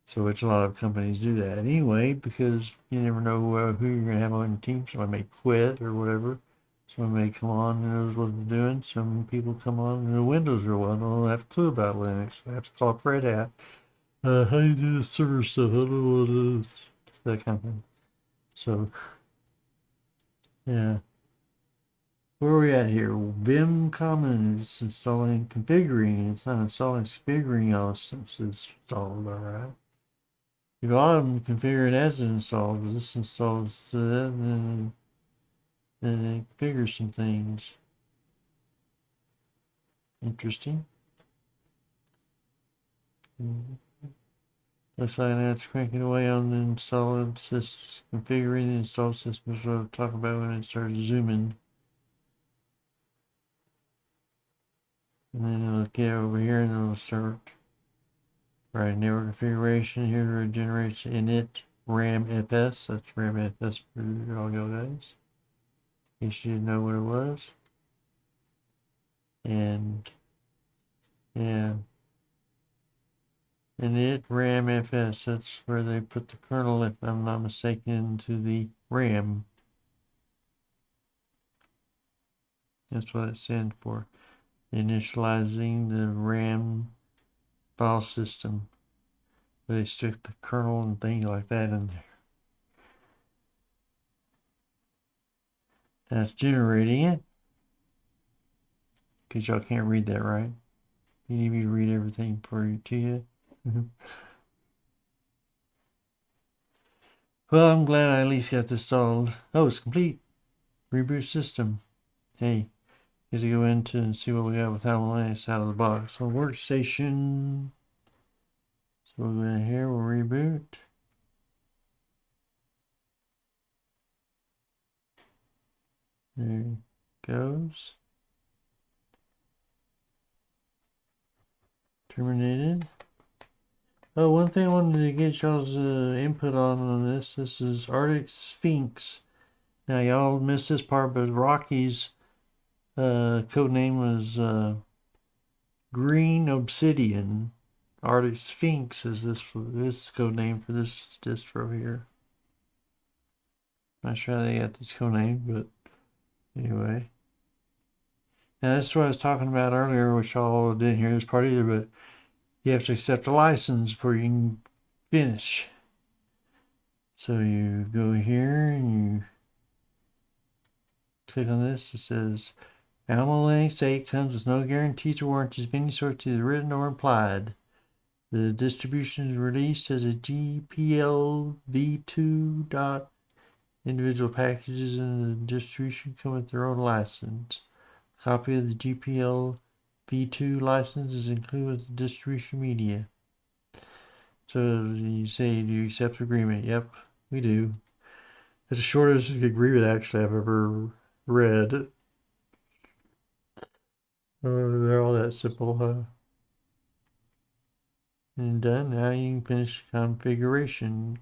So, which a lot of companies do that anyway, because you never know who you're going to have on your team. Somebody may quit or whatever. Somebody may come on and knows what they're doing. Some people come on and know Windows real well and don't have a clue about Linux. They have to call up Red Hat. How do you do the server stuff? I don't know what it is. That kind of thing. So, yeah. Where are we at here? Vim Common is installing, configuring. It's not installing, it's configuring all stuff. It's installed, alright. You got them configured as installed, but this installs and then it configures some things. Interesting. Looks like now it's cranking away on the installed system, configuring the installed system, is what I'll talk about when it starts zooming. And then it'll get over here and it'll start. Right, network configuration, here it generates init RAM FS, that's RAM FS for all you guys, in case you didn't know what it was. And yeah, init RAM FS, that's where they put the kernel, if I'm not mistaken, into the RAM. That's what it stands for. Initializing the RAM file system. They stick the kernel and things like that in there. That's generating it. Because y'all can't read that, right? You need me to read everything for you to you. Well, I'm glad I at least got this solved. Oh, it's complete. Reboot system. Hey, get to go into and see what we got with AlmaLinux out of the box. So Workstation. So we'll go in here, we'll reboot. There it goes. Terminated. Oh, one thing I wanted to get y'all's input on this. This is Arctic Sphinx. Now y'all missed this part, but Rocky's code name was Green Obsidian. Arctic Sphinx is this code name for this distro here. Not sure how they got this code name, but anyway. Now this is what I was talking about earlier, which y'all didn't hear this part either, but you have to accept a license before you can finish. So you go here and you click on this. It says AlmaLinux 8 comes with no guarantees or warranties of any sort, either written or implied. The distribution is released as a GPL v2. Individual packages in the distribution come with their own license. A copy of the GPL v2 license is included with the distribution media. So you say, do you accept agreement? Yep, we do. It's the shortest agreement actually I've ever read. They're all that simple, huh? And done. Now you can finish configuration.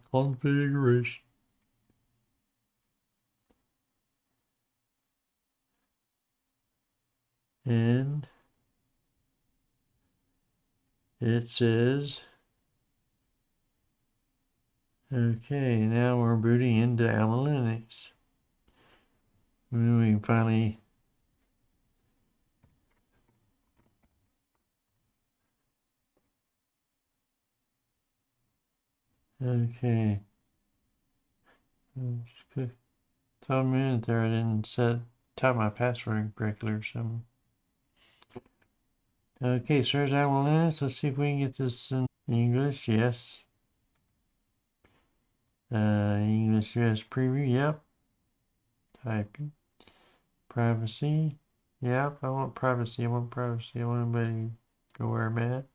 And it says, okay, now we're booting into AlmaLinux. And we can finally okay. Took a minute there. I didn't type my password incorrectly or something. Okay, so there's AlmaLinux. Let's see if we can get this in English. Yes. English US preview. Yep. Typing. Privacy. Yep. I want privacy. I want privacy. I want everybody to go where I'm at.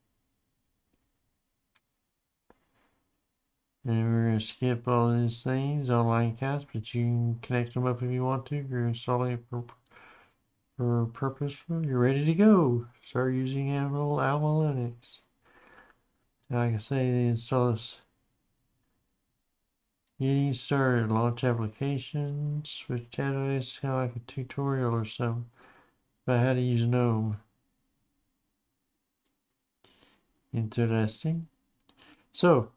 And we're going to skip all these things, online accounts, but you can connect them up if you want to. You're installing it for purposeful. You're ready to go. Start using AlmaLinux. Like I say, they install this. Getting started, launch applications, switch databases. It's kind of like a tutorial or something about how to use GNOME. Interesting. So,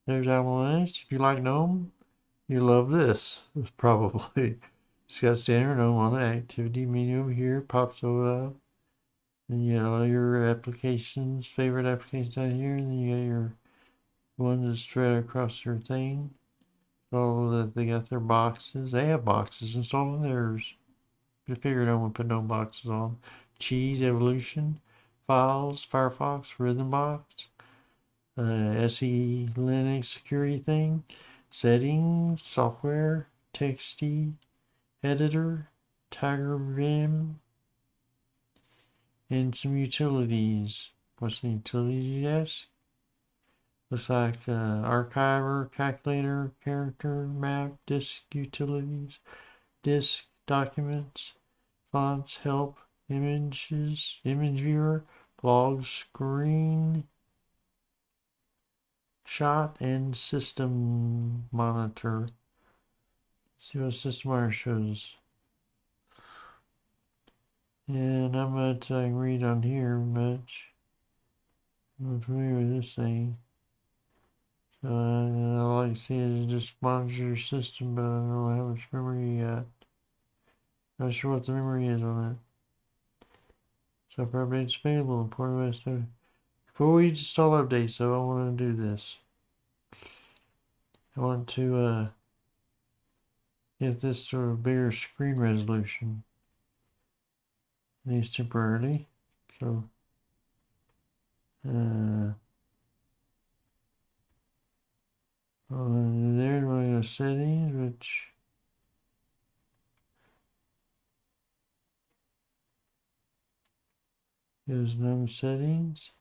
there's AlmaLinux. If you like GNOME, you love this, probably. It's got standard GNOME on the activity menu over here, pops over up. Then you got all your applications, favorite applications down here, and then you got your ones that spread across your thing. Oh, that they got their boxes. They have boxes installed in theirs. You figured I would put no boxes on. Cheese, Evolution, Files, Firefox, Rhythmbox, SE Linux security thing, Settings, Software, Texty, Editor, Tiger Vim, and some utilities. What's the utilities, you ask? Looks like archiver, calculator, character, map, disk utilities, disk documents, fonts, help, images, image viewer, blog, screen shot, and system monitor. Let's see what system monitor shows. Yeah, not much I can read on here much. I'm familiar with this thing. All I see is just monitor your system, but I don't know how much memory you got. Not sure what the memory is on it. Software updates available. Important ways to. Before we install updates, though, I want to do this. I want to get this to a bigger screen resolution. At least temporarily. So, there do I go settings, which is GNOME settings.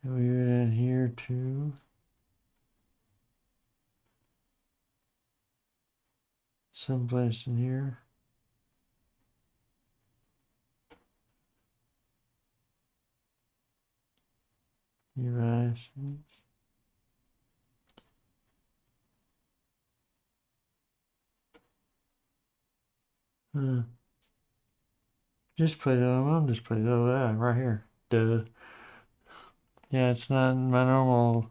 And we go down here to someplace in here. Devices. Display though, I'm on display though, right here. Duh. Yeah, it's not my normal.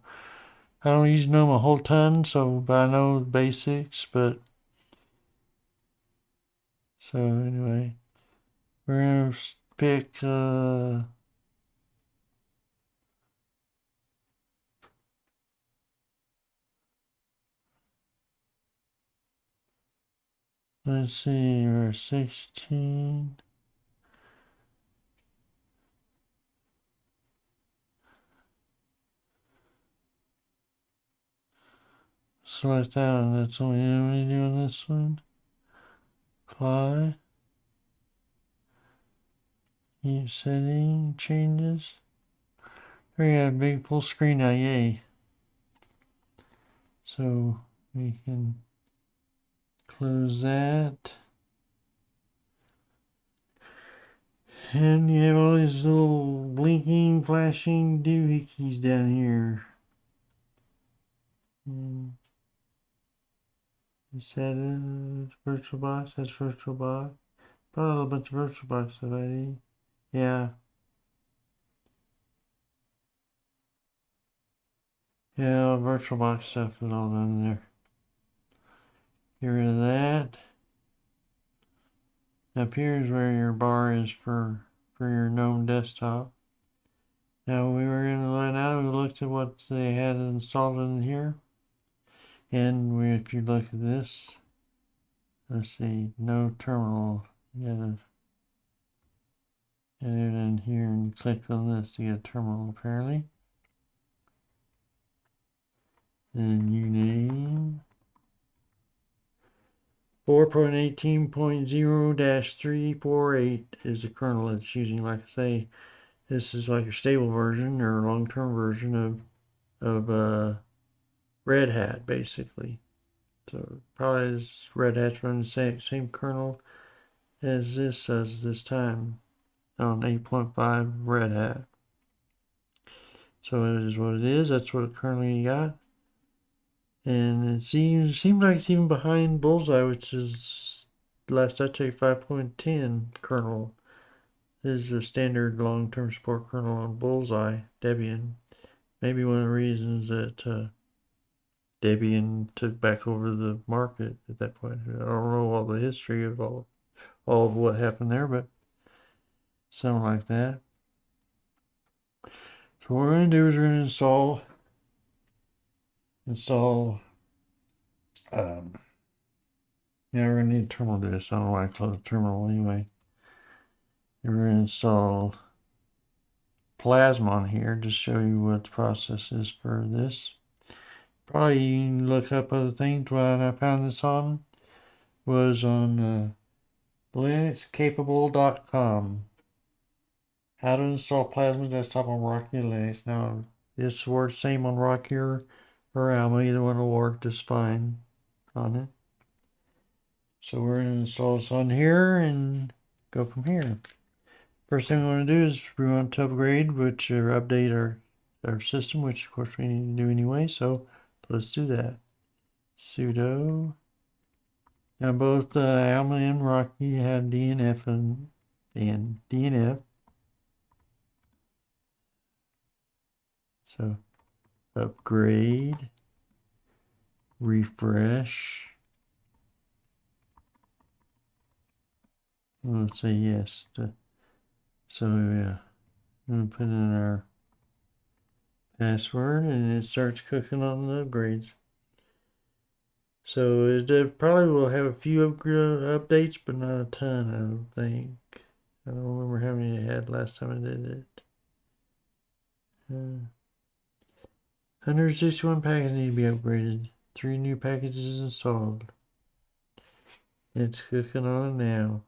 I don't use GNOME a whole ton, but I know the basics. But so anyway, we're gonna pick. Let's see, we're 16. Select that one. That's only we do on this one. Apply. Keep setting changes. We got a big full screen now, yay. So we can close that. And you have all these little blinking, flashing doohickeys down here. Is that a VirtualBox? That's VirtualBox. Probably a bunch of VirtualBox stuff, ID. Yeah. Yeah, VirtualBox stuff is all done there. Get rid of that. Up here is where your bar is for your Gnome Desktop. Now we were going to let out, we looked at what they had installed in here. And if you look at this, let's see, no terminal. You gotta get it in here and click on this to get a terminal apparently. Then you name 4.18.0-348 is the kernel it's using. Like I say, this is like a stable version or long-term version of Red Hat basically. So probably this Red Hat's running the same kernel as this time on 8.5 Red Hat. So it is what it is. That's what it currently got. And it seems like it's even behind Bullseye, which is last I checked 5.10 kernel is the standard long-term support kernel on Bullseye Debian. Maybe one of the reasons that Debian took back over the market at that point. I don't know all the history of all of what happened there, but something like that. So what we're going to do is we're going to install yeah, we're going to need a terminal to do this. I don't know why I closed the terminal anyway. We're going to install Plasma on here to show you what the process is for this. Probably you can look up other things. What I found this on was on linuxcapable.com. How to install Plasma Desktop on Rocky Linux. Now, this works same on Rocky or Alma. Either one will work just fine on it. So we're going to install this on here and go from here. First thing we want to do is we want to upgrade, or update our system, which of course we need to do anyway. So let's do that. Sudo. Now both Alma and Rocky have DNF and DNF. So upgrade, refresh. We'll say yes. So yeah, I'm gonna put in our password and it starts cooking on the upgrades. So it probably will have a few updates, but not a ton, I don't think. I don't remember how many it had last time I did it. 161 packages need to be upgraded. 3 new packages installed. It's cooking on it now.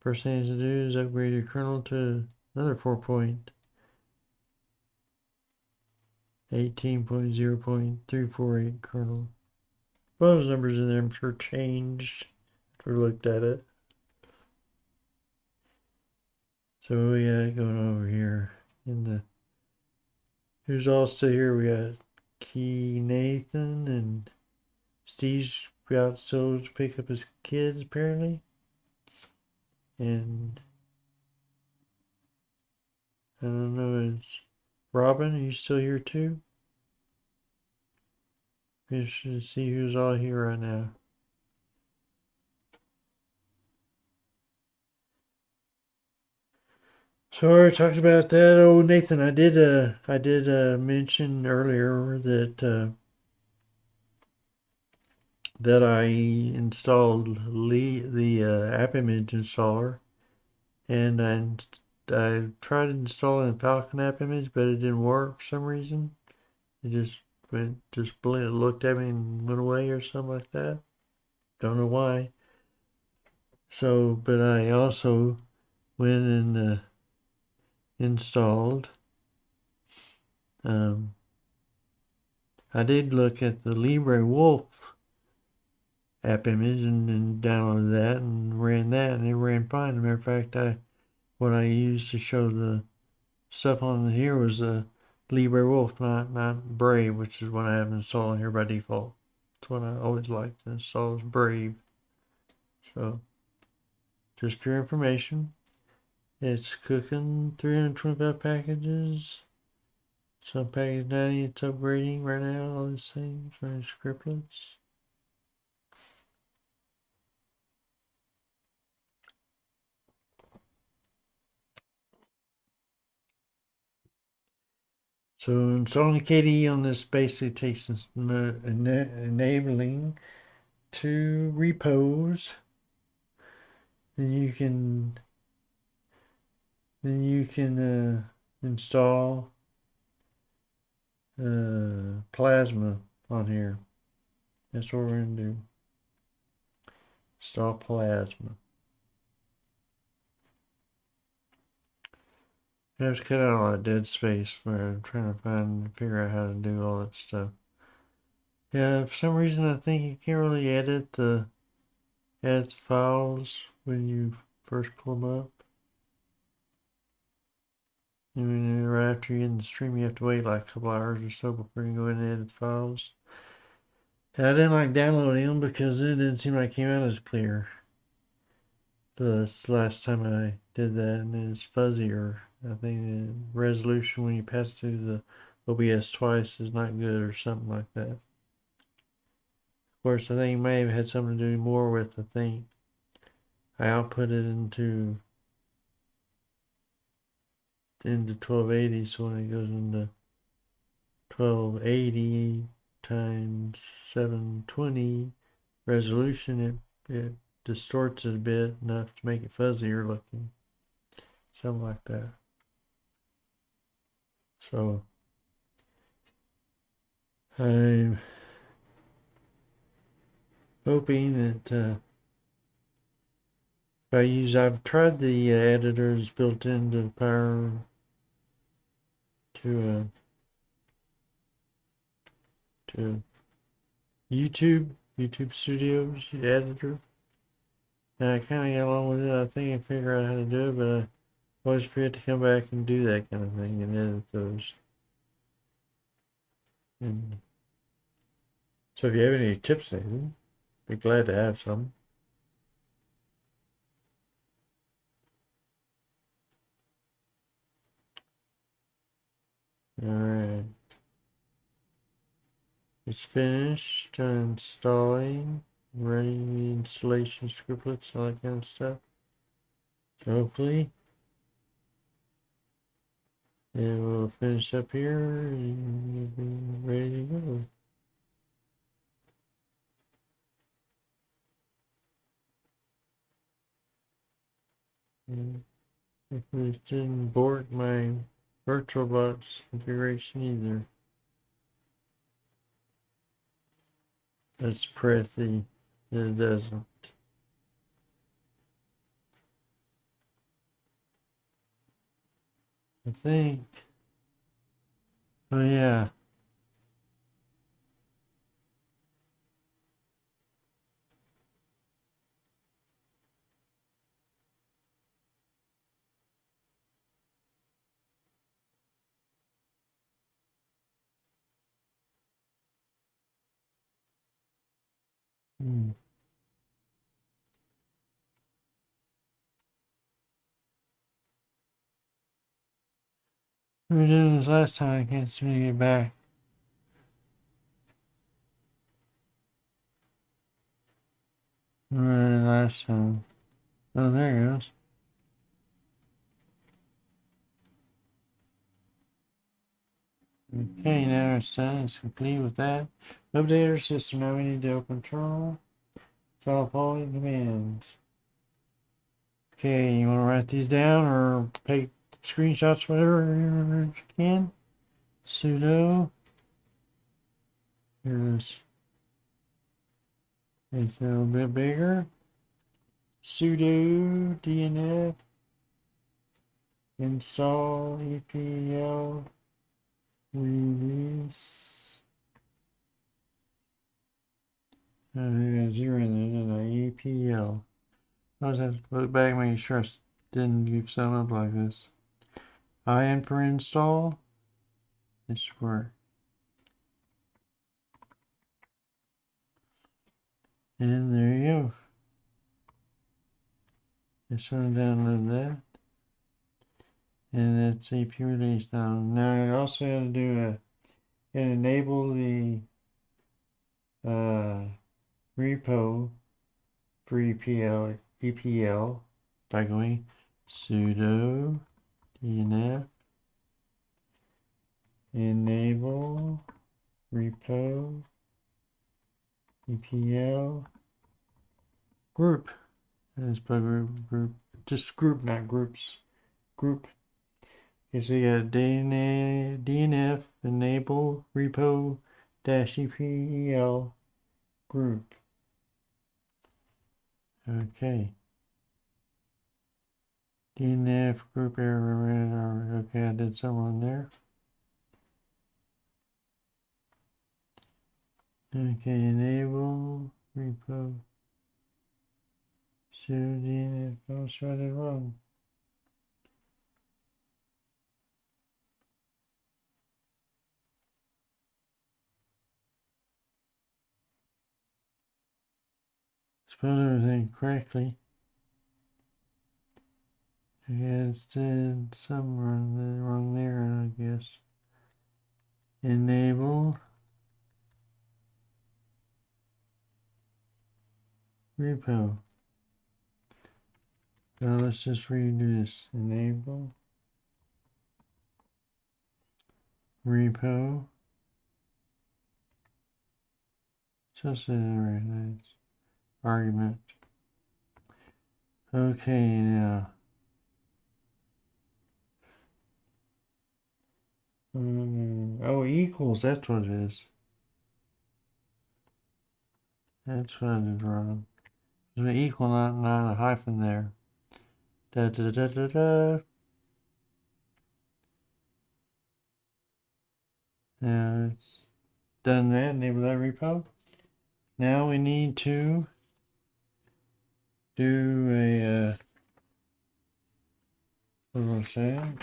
First thing to do is upgrade your kernel to another 4.18.0.348 kernel. Well, those numbers in there I'm sure changed after we looked at it. So we got going over here in the who's also here. We got Key Nathan and Steve's out still to pick up his kids apparently. And I don't know, is Robin, are you still here too? We should see who's all here right now. So I talked about that. Oh, Nathan, I did mention earlier that I installed the app image installer, and I tried installing Falcon app image, but it didn't work for some reason. It looked at me and went away or something like that. Don't know why. So, but I also went and installed. I did look at the LibreWolf app image and downloaded that and ran that, and it ran fine. As a matter of fact, what I used to show the stuff on here was a LibreWolf, not Brave, which is what I have installed here by default. That's what I always like to install is Brave. So, just for your information, it's cooking 325 packages. Some package 90, it's upgrading right now, all these things, running scriptlets. So installing KDE on this basically takes enabling 2 repos. Then you can install Plasma on here. That's what we're gonna do. Install Plasma. I have to cut out all that dead space where I'm trying to figure out how to do all that stuff. Yeah, for some reason I think you can't really edit the files when you first pull them up. And right after you end the stream, you have to wait like a couple hours or so before you can go in and edit the files. And I didn't like downloading them because it didn't seem like it came out as clear. The last time I did that, and it's fuzzier. I think the resolution when you pass through the OBS twice is not good or something like that. Of course, I think it may have had something to do more with, I think I output it into 1280, so when it goes into 1280 times 720 resolution, it distorts it a bit enough to make it fuzzier looking, something like that. So I'm hoping that I've tried the editors built into Power to YouTube Studios editor. And I kind of got along with it. I think I figured out how to do it, but I always forget to come back and do that kind of thing and edit those. And so if you have any tips, Nathan, be glad to have some. Alright. It's finished installing, running the installation scriptlets, all that kind of stuff. So hopefully it will finish up here and we'll be ready to go. Hopefully it didn't abort my VirtualBox configuration either. That's pretty that it doesn't. I think. Oh yeah. We were doing this last time. I can't seem to get back. Right, last time. Oh, there it goes. Okay, now it's done. It's complete with that. Update our system. Now we need to open terminal. Solve following commands. Okay, you want to write these down or take screenshots, whatever you can. Sudo. Here it is. It's a little bit bigger. Sudo DNF install EPL release. I got 0 in there, didn't I? EPL. I just have to look back and make sure I didn't leave something up like this. IN for install. This should work. And there you go. Just want to download that. And that's AP release now. Now I also have to do enable the repo for EPL by going sudo dnf enable repo EPL group. That's by group, just group, not groups. Group. Okay, so you got DNF enable repo -EPL group. Okay. DNF group error. Okay, I did someone there. Okay, enable repo. Sudo DNF. I was trying it wrong. Spelled everything correctly. Yeah, it's did somewhere wrong there, I guess. Enable repo. Now let's just redo this. Enable repo. Just say that right. Nice. Argument. Okay, now. Oh, equals. That's what it is. That's what I did wrong. There's an equal, not a hyphen there. Da da da da da. Now it's done that. Enable that repo. Now we need to do a what was I saying?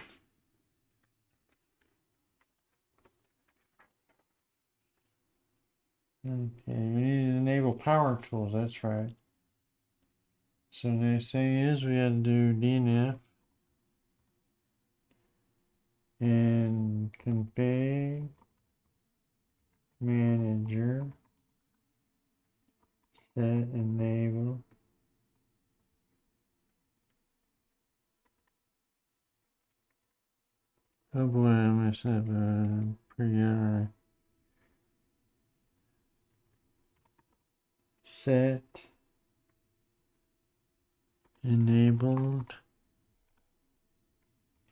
Okay, we need to enable power tools. That's right. So the next thing is we had to do DNF and config manager set enable oh boy, I messed up set enabled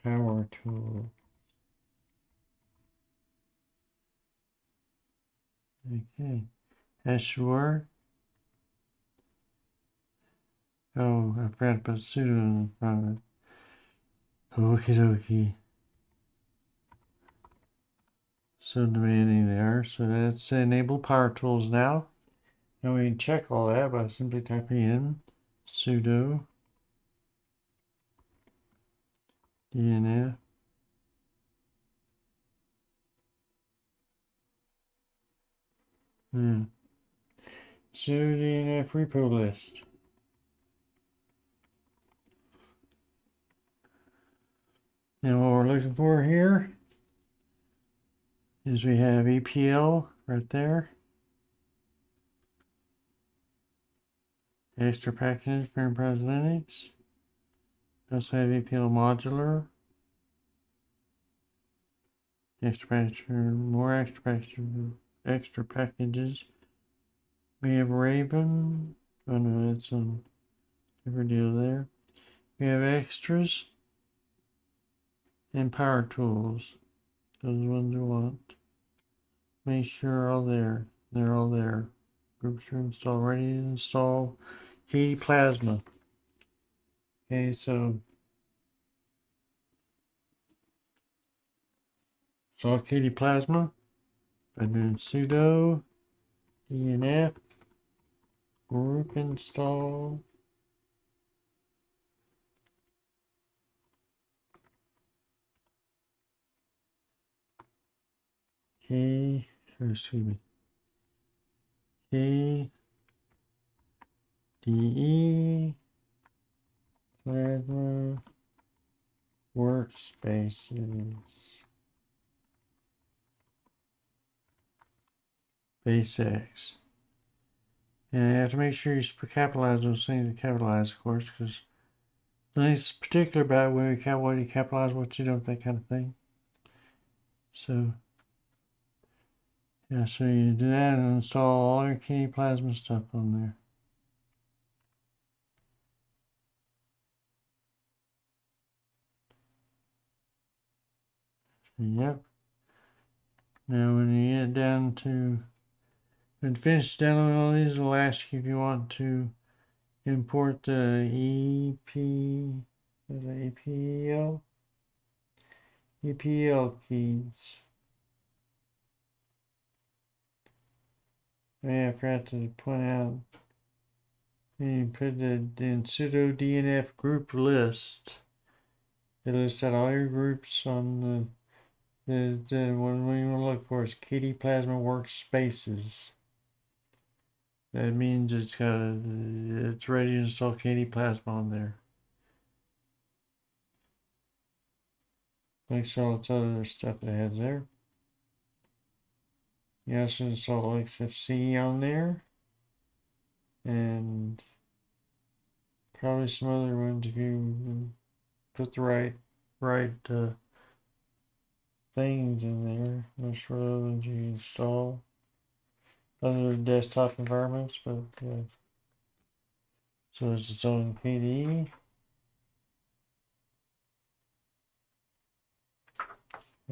power tool. Okay, that should work. Oh, I forgot to put sudo in front of it. Okie dokie. So demanding there. So that's enable power tools now. Now we can check all that by simply typing in sudo DNF sudo DNF repo list. Now what we're looking for here is we have EPL right there. Extra packages for Enterprise Linux. Also have EPL modular. Extra package, more extra packages. We have Raven. Oh no, that's a different deal there. We have extras and power tools. Those ones we want. Make sure all there. They're all there. Groups are installed. Ready to install KDE Plasma. Okay, so install KDE Plasma by doing sudo dnf group install. Excuse me. KDE Plasma Workspaces. Base X. And you have to make sure you capitalize those things and capitalize, of course, because nothing's particular about what you capitalize, what you don't, that kind of thing. So, yeah, so you do that and install all your KDE Plasma stuff on there. Yep. Now when you get down to, when finish downloading all these, it'll ask you if you want to import the EPL keys. Yeah, I forgot to point out, you put in sudo dnf group list. It lists out all your groups on the one we want to look for is KDE Plasma Workspaces. That means it's ready to install KDE Plasma on there. Make sure all its other stuff that it has there. You also install XFCE on there. And probably some other ones if you put the right things in there. I'm not sure other ones you install. Other desktop environments, but yeah. So it's its own KDE.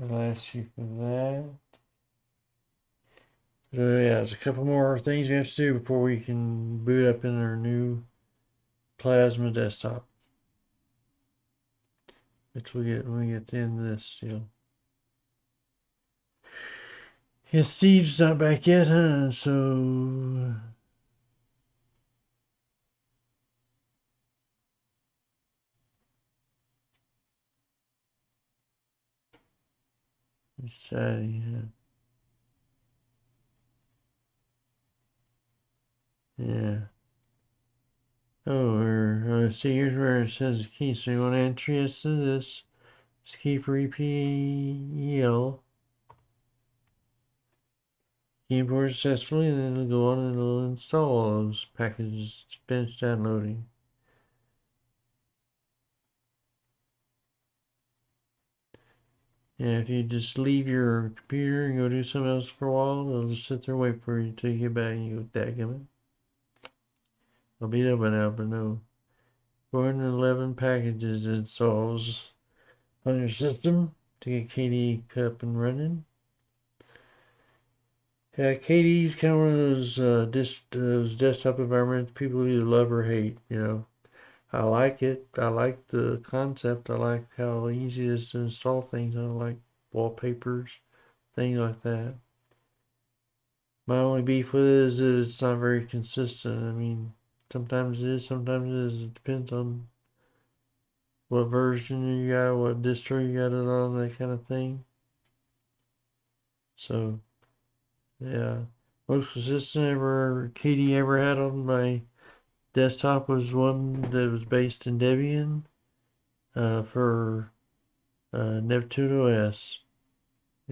It'll ask you for that. So yeah, there's a couple more things we have to do before we can boot up in our new Plasma desktop. Which we'll get when we get to the end of this deal. Yeah, Steve's not back yet, huh? So exciting, yeah. Oh, see, here's where it says the key. So you want to enter yes to this. This key for EPL. Key import successfully, and then it'll go on and it'll install all those packages to finish downloading. Yeah, if you just leave your computer and go do something else for a while, it'll just sit there and wait for you till you get back and you go, dadgummit. I'll be done by now, but no. 411 packages it installs on your system to get KDE up and running. Yeah, KDE's kind of one of those desktop environments people either love or hate, you know. I like it. I like the concept. I like how easy it is to install things. I like wallpapers, things like that. My only beef with it is that it's not very consistent. I mean, sometimes it is, sometimes it is. It depends on what version you got, what distro you got it on, that kind of thing. So, yeah. Most consistent KDE ever had on my desktop was one that was based in Debian for Neptune OS.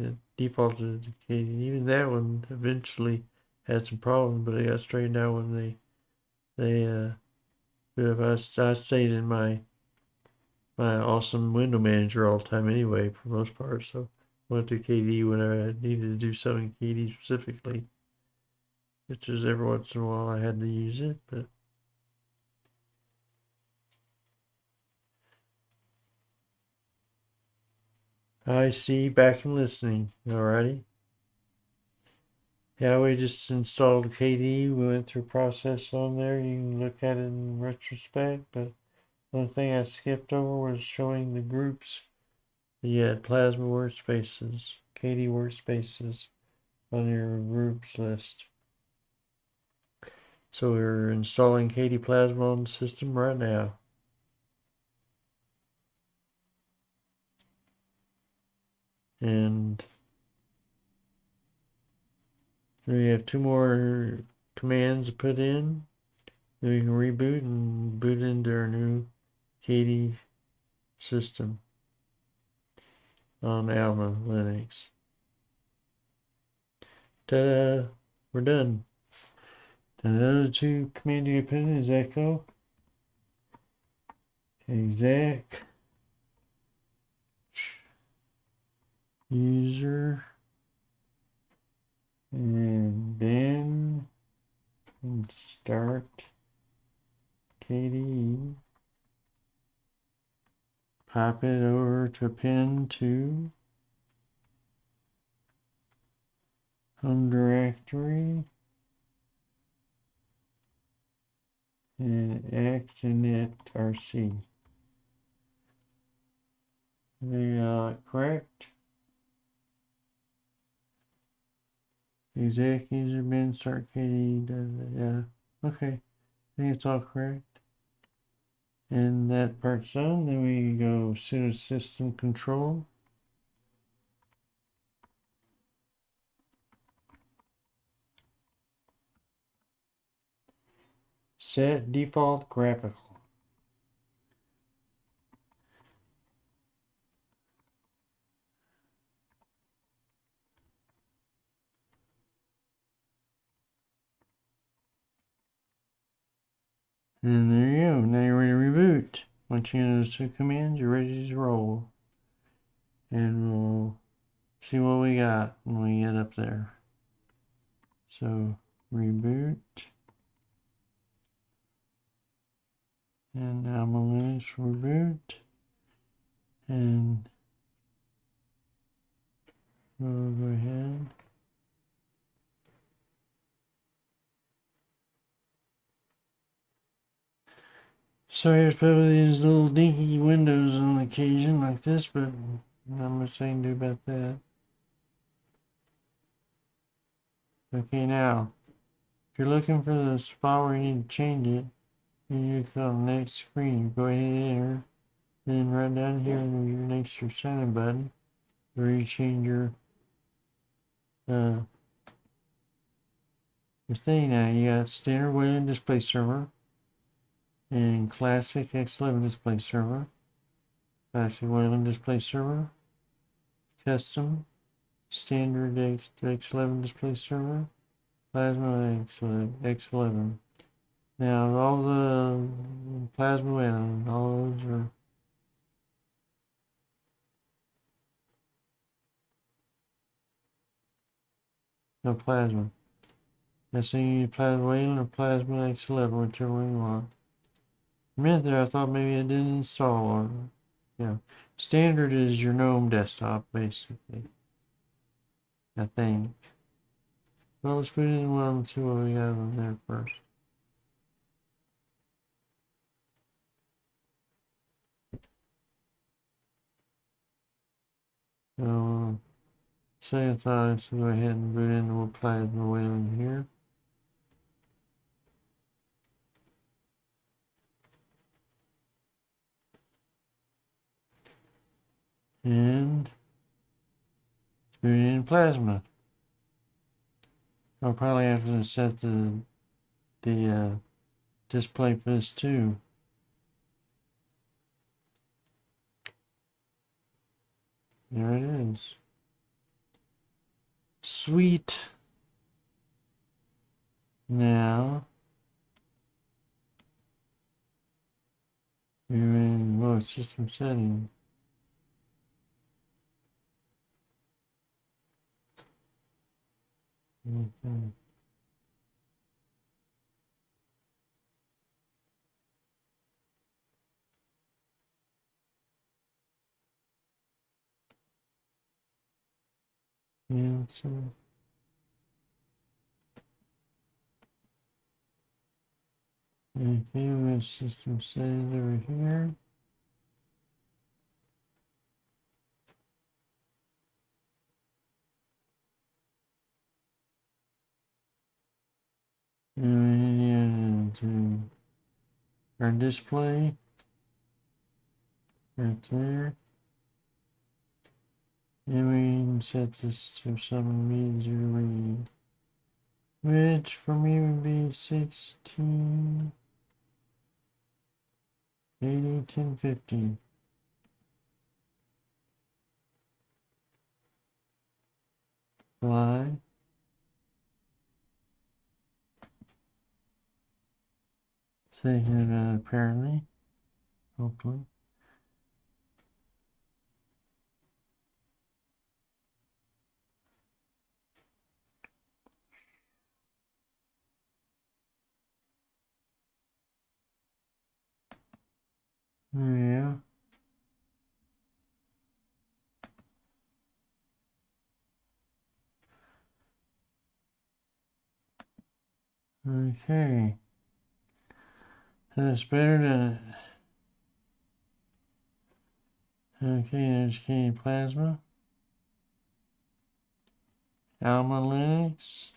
It defaulted to KDE. Even that one eventually had some problems, but it got straightened out when I stayed in my awesome window manager all the time anyway, for the most part. So I went to KDE whenever I needed to do something KDE specifically, which is every once in a while I had to use it, but I see, back and listening. Alrighty. Yeah, we just installed KDE. We went through process on there. You can look at it in retrospect, but one thing I skipped over was showing the groups. You had Plasma workspaces, KDE workspaces on your groups list. So we're installing KDE Plasma on the system right now. And we have 2 more commands to put in. Then we can reboot and boot into our new KDE system on AlmaLinux. Ta-da! We're done. And the other 2 commands you put in is echo, exec, user, and then and start KDE. Pop it over to pin 2. Home directory. And X init RC. They are correct. Exec user bin start KDE. Yeah. Okay. I think it's all correct. And that part's done. Then we go sudo system control. Set default graphical. And there you go. Now you're ready to reboot. Once you get those 2 commands, you're ready to roll. And we'll see what we got when we get up there. So reboot. And AlmaLinux reboot. And we'll go ahead. Sorry, there's probably these little dinky windows on occasion like this, but not much I can do about that. Okay, now, if you're looking for the spot where you need to change it, you click on the next screen, you go ahead and enter, then right down here next to your sign in button, where you change your thing. Now you got standard Wayland display server and classic X11 display server, classic Wayland display server, custom, standard X11 display server, Plasma X11. Now all the Plasma Wayland, all those are no Plasma. That's either Plasma Wayland or Plasma X11, whichever one you want. A minute there, I thought maybe it didn't install. Or, yeah, standard is your Gnome Desktop, basically. I think. Well, let's put it in one and see what we got on there first. So, second thought, let's go ahead and boot into Plasma Wayland here. And boot in Plasma. I'll probably have to set the display for this too. There it is. Sweet. Now, we're in mode system settings. Okay. Cancel. Okay, we have system settings over here. And we need to our display right there. And we can set this to some means read, which for me would be 1680 1050. Fly. Thinking about it apparently. Hopefully. Yeah. Okay. That's better than it. Okay, there's KDE Plasma. AlmaLinux.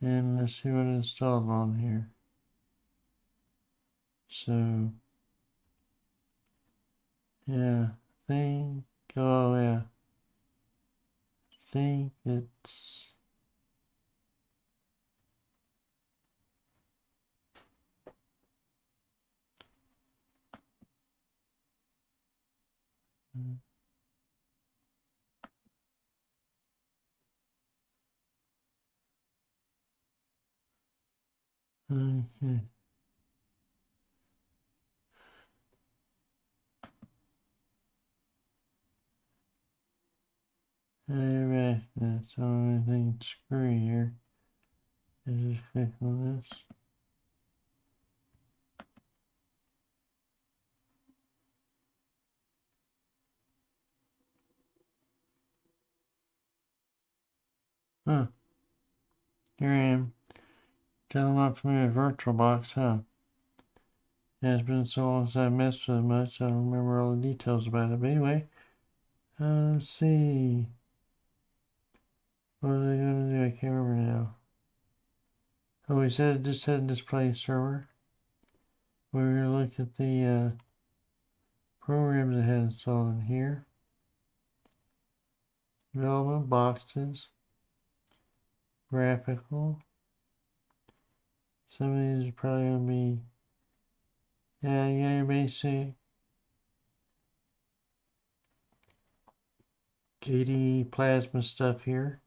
And let's see what is installed on here. So, yeah, oh yeah, think it's, okay. Alright, that's the only thing screwy here. I just click on this. Huh, here I am. Tell them up from my VirtualBox, huh? It has been so long since I messed with it much, I don't remember all the details about it. But anyway, let's see. What are they going to do? I can't remember now. Oh, we said it just had a display server. We're going to look at the programs I had installed in here. Development boxes. Graphical. Some of these are probably going to be, yeah, you got your basic KDE Plasma stuff here.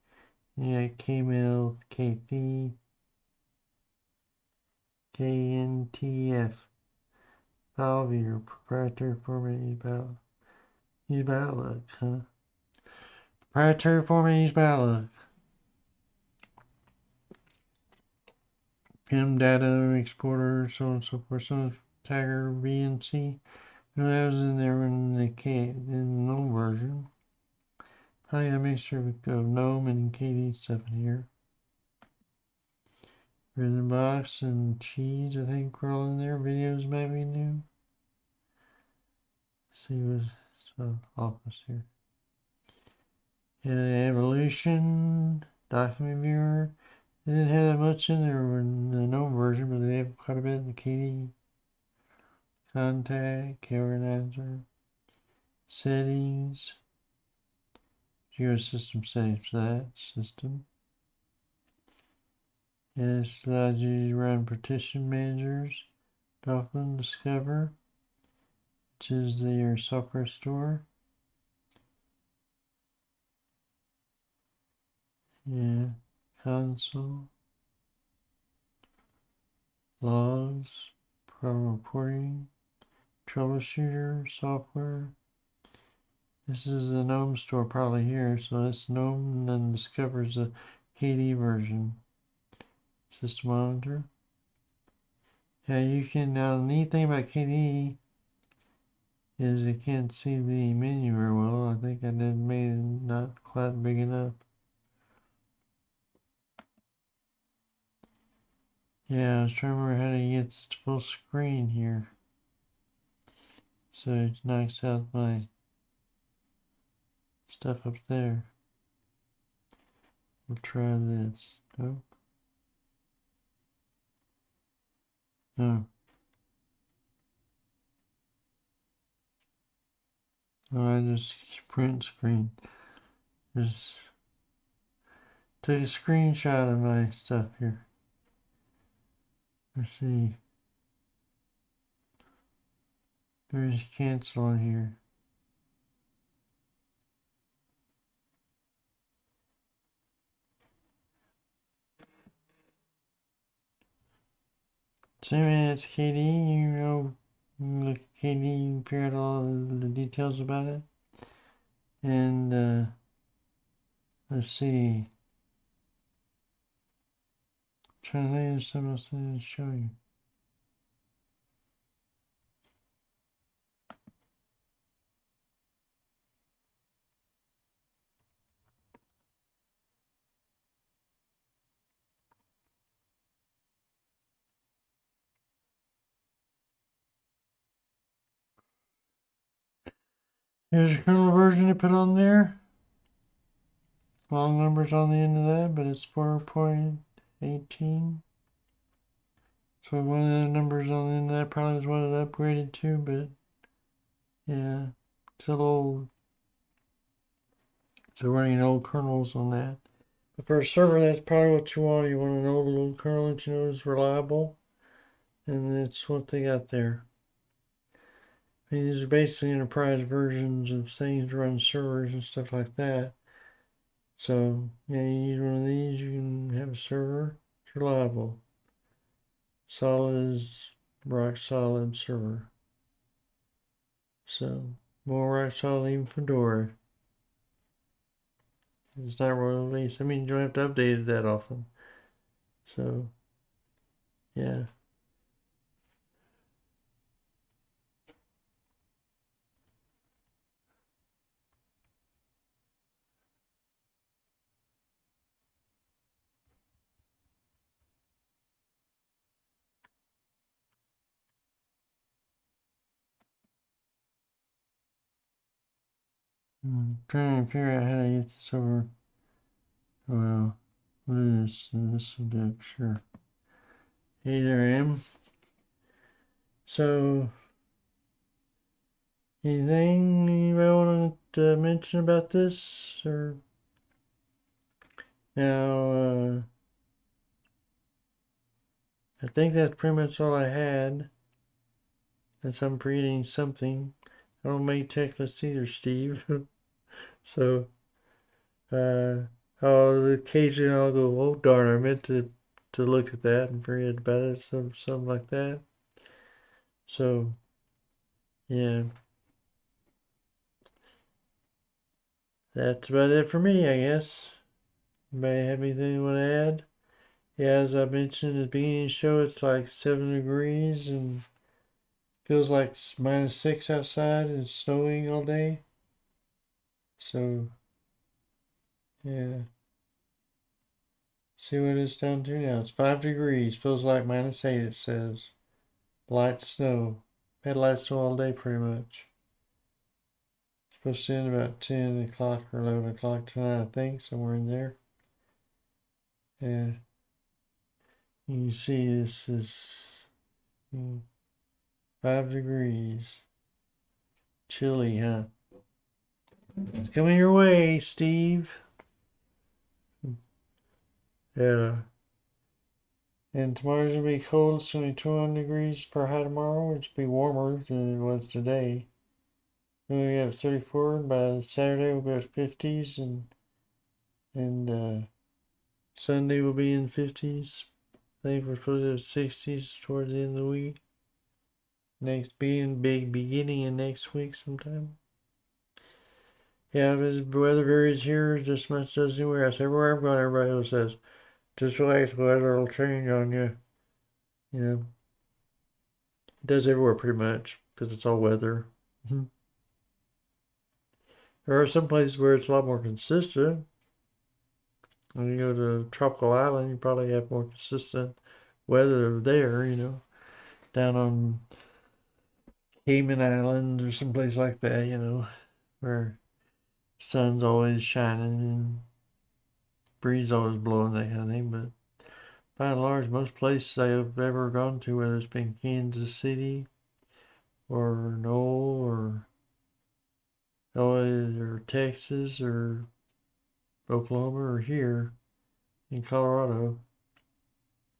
You got KML, KT, KNTF. File viewer, proprietary format used by AlmaLinux, huh? Proprietary format used by AlmaLinux. PIM data exporter, so on and so forth. Some tagger VNC. No, that was in there in the Gnome version. Probably a mixture of Gnome and KDE stuff in here. Rhythm box and cheese, I think, were all in there. Videos might be new. Let's see what's office here. Yeah, evolution, document viewer. They didn't have that much in there in the Gnome version, but they have quite a bit in the KDE. Contact, organizer, settings, Jira system settings for that system. And this allows you to run partition managers, Dolphin Discover, which is your software store. Yeah, console, logs, problem reporting, troubleshooter, software. This is the GNOME store probably here, so that's GNOME, and then discovers the KDE version. System monitor. Yeah, you can, now the neat thing about KDE is you can't see the menu very well. I think I made it not quite big enough. Yeah, I was trying to remember how to get this full screen here. So it knocks out my stuff up there. We'll try this. Oh. No. Oh, I just print screen. Just take a screenshot of my stuff here. Let's see. There's cancel in here. So anyway, that's KDE. You know, look at KDE, you figure out all the details about it. And let's see. I'm trying to think of something else I didn't show you. Here's a kernel version to put on there. Long numbers on the end of that, but it's 4.18. So one of the numbers on the end of that probably is what it upgraded to, but yeah, it's a little, so running old kernels on that. But for a server, that's probably what you want. You want an old little kernel that you know is reliable, and that's what they got there. I mean, these are basically enterprise versions of things to run servers and stuff like that. So, yeah, you use one of these, you can have a server. It's reliable. Solid is rock solid server. So, more rock solid even Fedora. It's not really released. I mean, you don't have to update it that often. So, yeah. I'm trying to figure out how to get this over. Well, what is this? This will do, sure. Hey there, I am. So, anything anybody want to mention about this? Or now, I think that's pretty much all I had. Since I'm creating something. I don't make tech lists either, Steve. So, occasionally I'll go, oh darn, I meant to look at that and forget about it, something like that. So, yeah. That's about it for me, I guess. Anybody have anything you want to add? Yeah, as I mentioned at the beginning of the show, it's like 7 degrees and feels like -6 outside and it's snowing all day. So, yeah. See what it's down to now. It's 5 degrees. Feels like -8, it says. Light snow. Had light snow all day pretty much. Supposed to end about 10 o'clock or 11 o'clock tonight, I think, somewhere in there. And you can see this is 5 degrees. Chilly, huh? It's coming your way, Steve. Yeah. And tomorrow's gonna be cold. It's gonna be 21 degrees for high tomorrow, which will be warmer than it was today. We have 34. By Saturday we'll be at 50s and Sunday will be in 50s. I think we're supposed to have 60s towards the end of the week. Beginning of next week sometime. Yeah, the weather varies here just as much as anywhere else. Everywhere I've gone, everybody else says, just relax, the weather will change on you. You know, it does everywhere pretty much because it's all weather. There are some places where it's a lot more consistent. When you go to tropical island, you probably have more consistent weather there, down on Cayman Islands or someplace like that, where sun's always shining and breeze always blowing, that kind of thing. But by and large, most places I've ever gone to, whether it's been Kansas City or Knoll or Texas or Oklahoma or here in Colorado,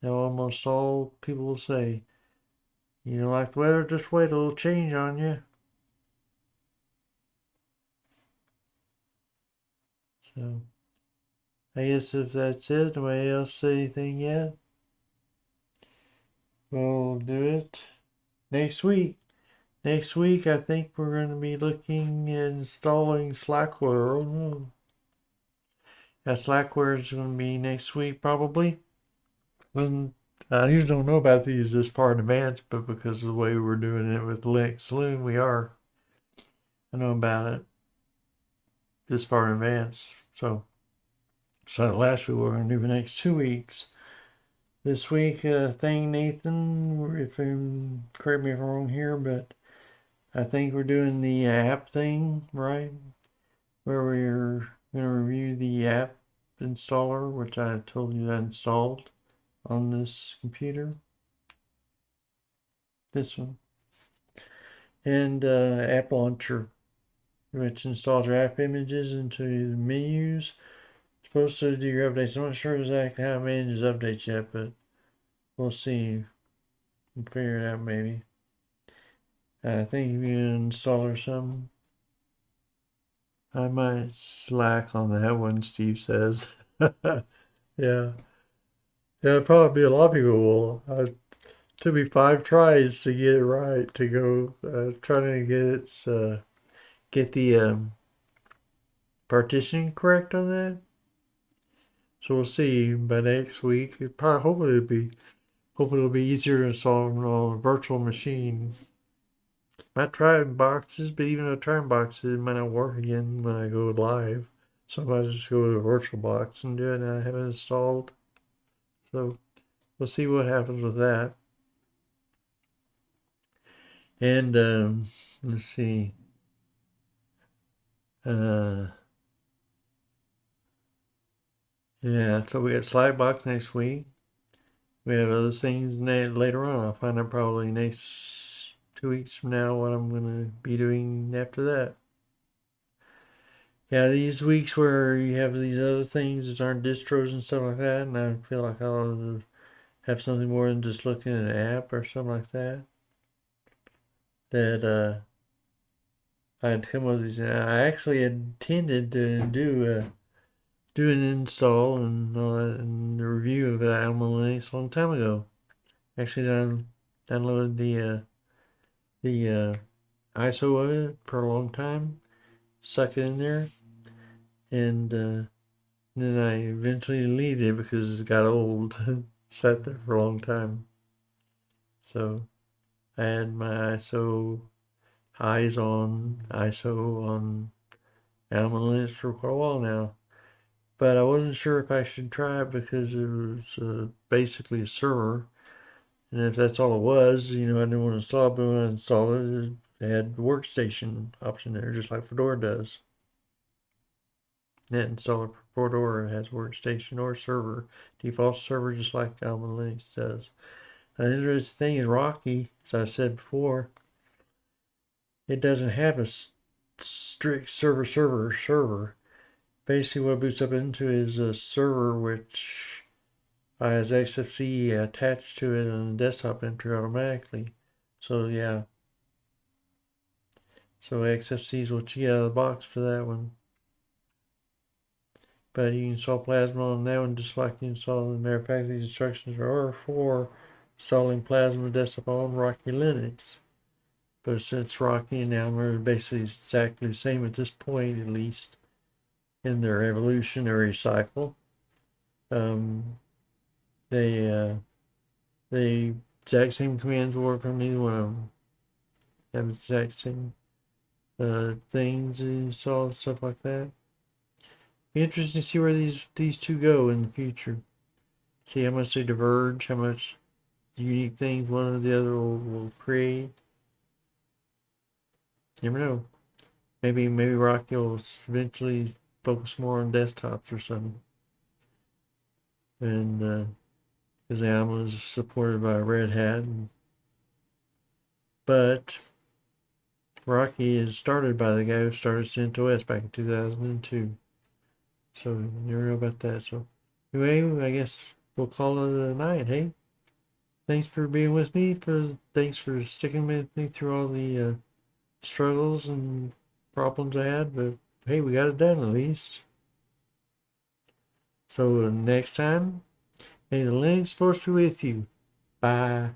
almost all people will say, you don't like the weather, just wait, a little change on you. So, I guess if that's it, nobody else say anything yet, we'll do it next week. Next week, I think we're going to be looking at installing Slackware. Oh no. Slackware is going to be next week probably. And I usually don't know about these this far in advance, but because of the way we're doing it with Linux Saloon, we are. I know about it this far in advance. So last week we're going to do the next 2 weeks. This week, Nathan, if correct me if I'm wrong here, but I think we're doing the app thing, right? Where we're going to review the app installer, which I told you I installed on this computer. This one. And app launcher, which installs your app images into the menus. It's supposed to do your updates. I'm not sure exactly how it manages updates yet, but we'll see. We'll figure it out maybe. I think if you install or something, I might slack on that one, Steve says. Yeah. Yeah, probably a lot of people will. It took me 5 tries to get it right, to go trying to get the partitioning correct on that. So we'll see by next week. Hopefully it'll be easier to install on a virtual machine. I tried boxes, but even though trying boxes, it might not work again when I go live. So I might just go to a virtual box and do it, and I have it installed. So we'll see what happens with that. And let's see. Yeah, so we got Slidebox next week. We have other things later on. I'll find out probably next 2 weeks from now what I'm going to be doing after that. Yeah, these weeks where you have these other things that aren't distros and stuff like that, and I feel like I ought to have something more than just looking at an app or something like that. That I had to come up with these. I actually intended to do an install and a review of AlmaLinux a long time ago. Actually, downloaded the ISO of it for a long time, stuck it in there, and then I eventually deleted it because it got old. Sat there for a long time. So I had my highs on ISO on AlmaLinux for quite a while now. But I wasn't sure if I should try it because it was basically a server. And if that's all it was, I didn't want to install it, but when I installed it, it had the Workstation option there, just like Fedora does. Net installer for Fedora has Workstation or server, default server, just like AlmaLinux does. The interesting thing is Rocky, as I said before, it doesn't have a strict server. Basically, what it boots up into is a server which has XFCE attached to it on the desktop entry automatically. So yeah. So XFCE is what you get out of the box for that one. But you can install Plasma on that one just like you install. As a matter of fact, these instructions are for installing Plasma Desktop on Rocky Linux. But since Rocky and Alma are basically exactly the same at this point, at least in their evolutionary cycle, the exact same commands work on either one of them. Have the exact same things installed, stuff like that. Be interesting to see where these two go in the future. See how much they diverge, how much unique things one or the other will create. You never know. Maybe Rocky will eventually focus more on desktops or something. And because Alma is supported by Red Hat. But Rocky is started by the guy who started CentOS back in 2002. So you never know about that. So anyway, I guess we'll call it a night, hey? Thanks for being with me. Thanks for sticking with me through all the struggles and problems I had. But hey, we got it done at least. So next time, may the Linux force be with you. Bye.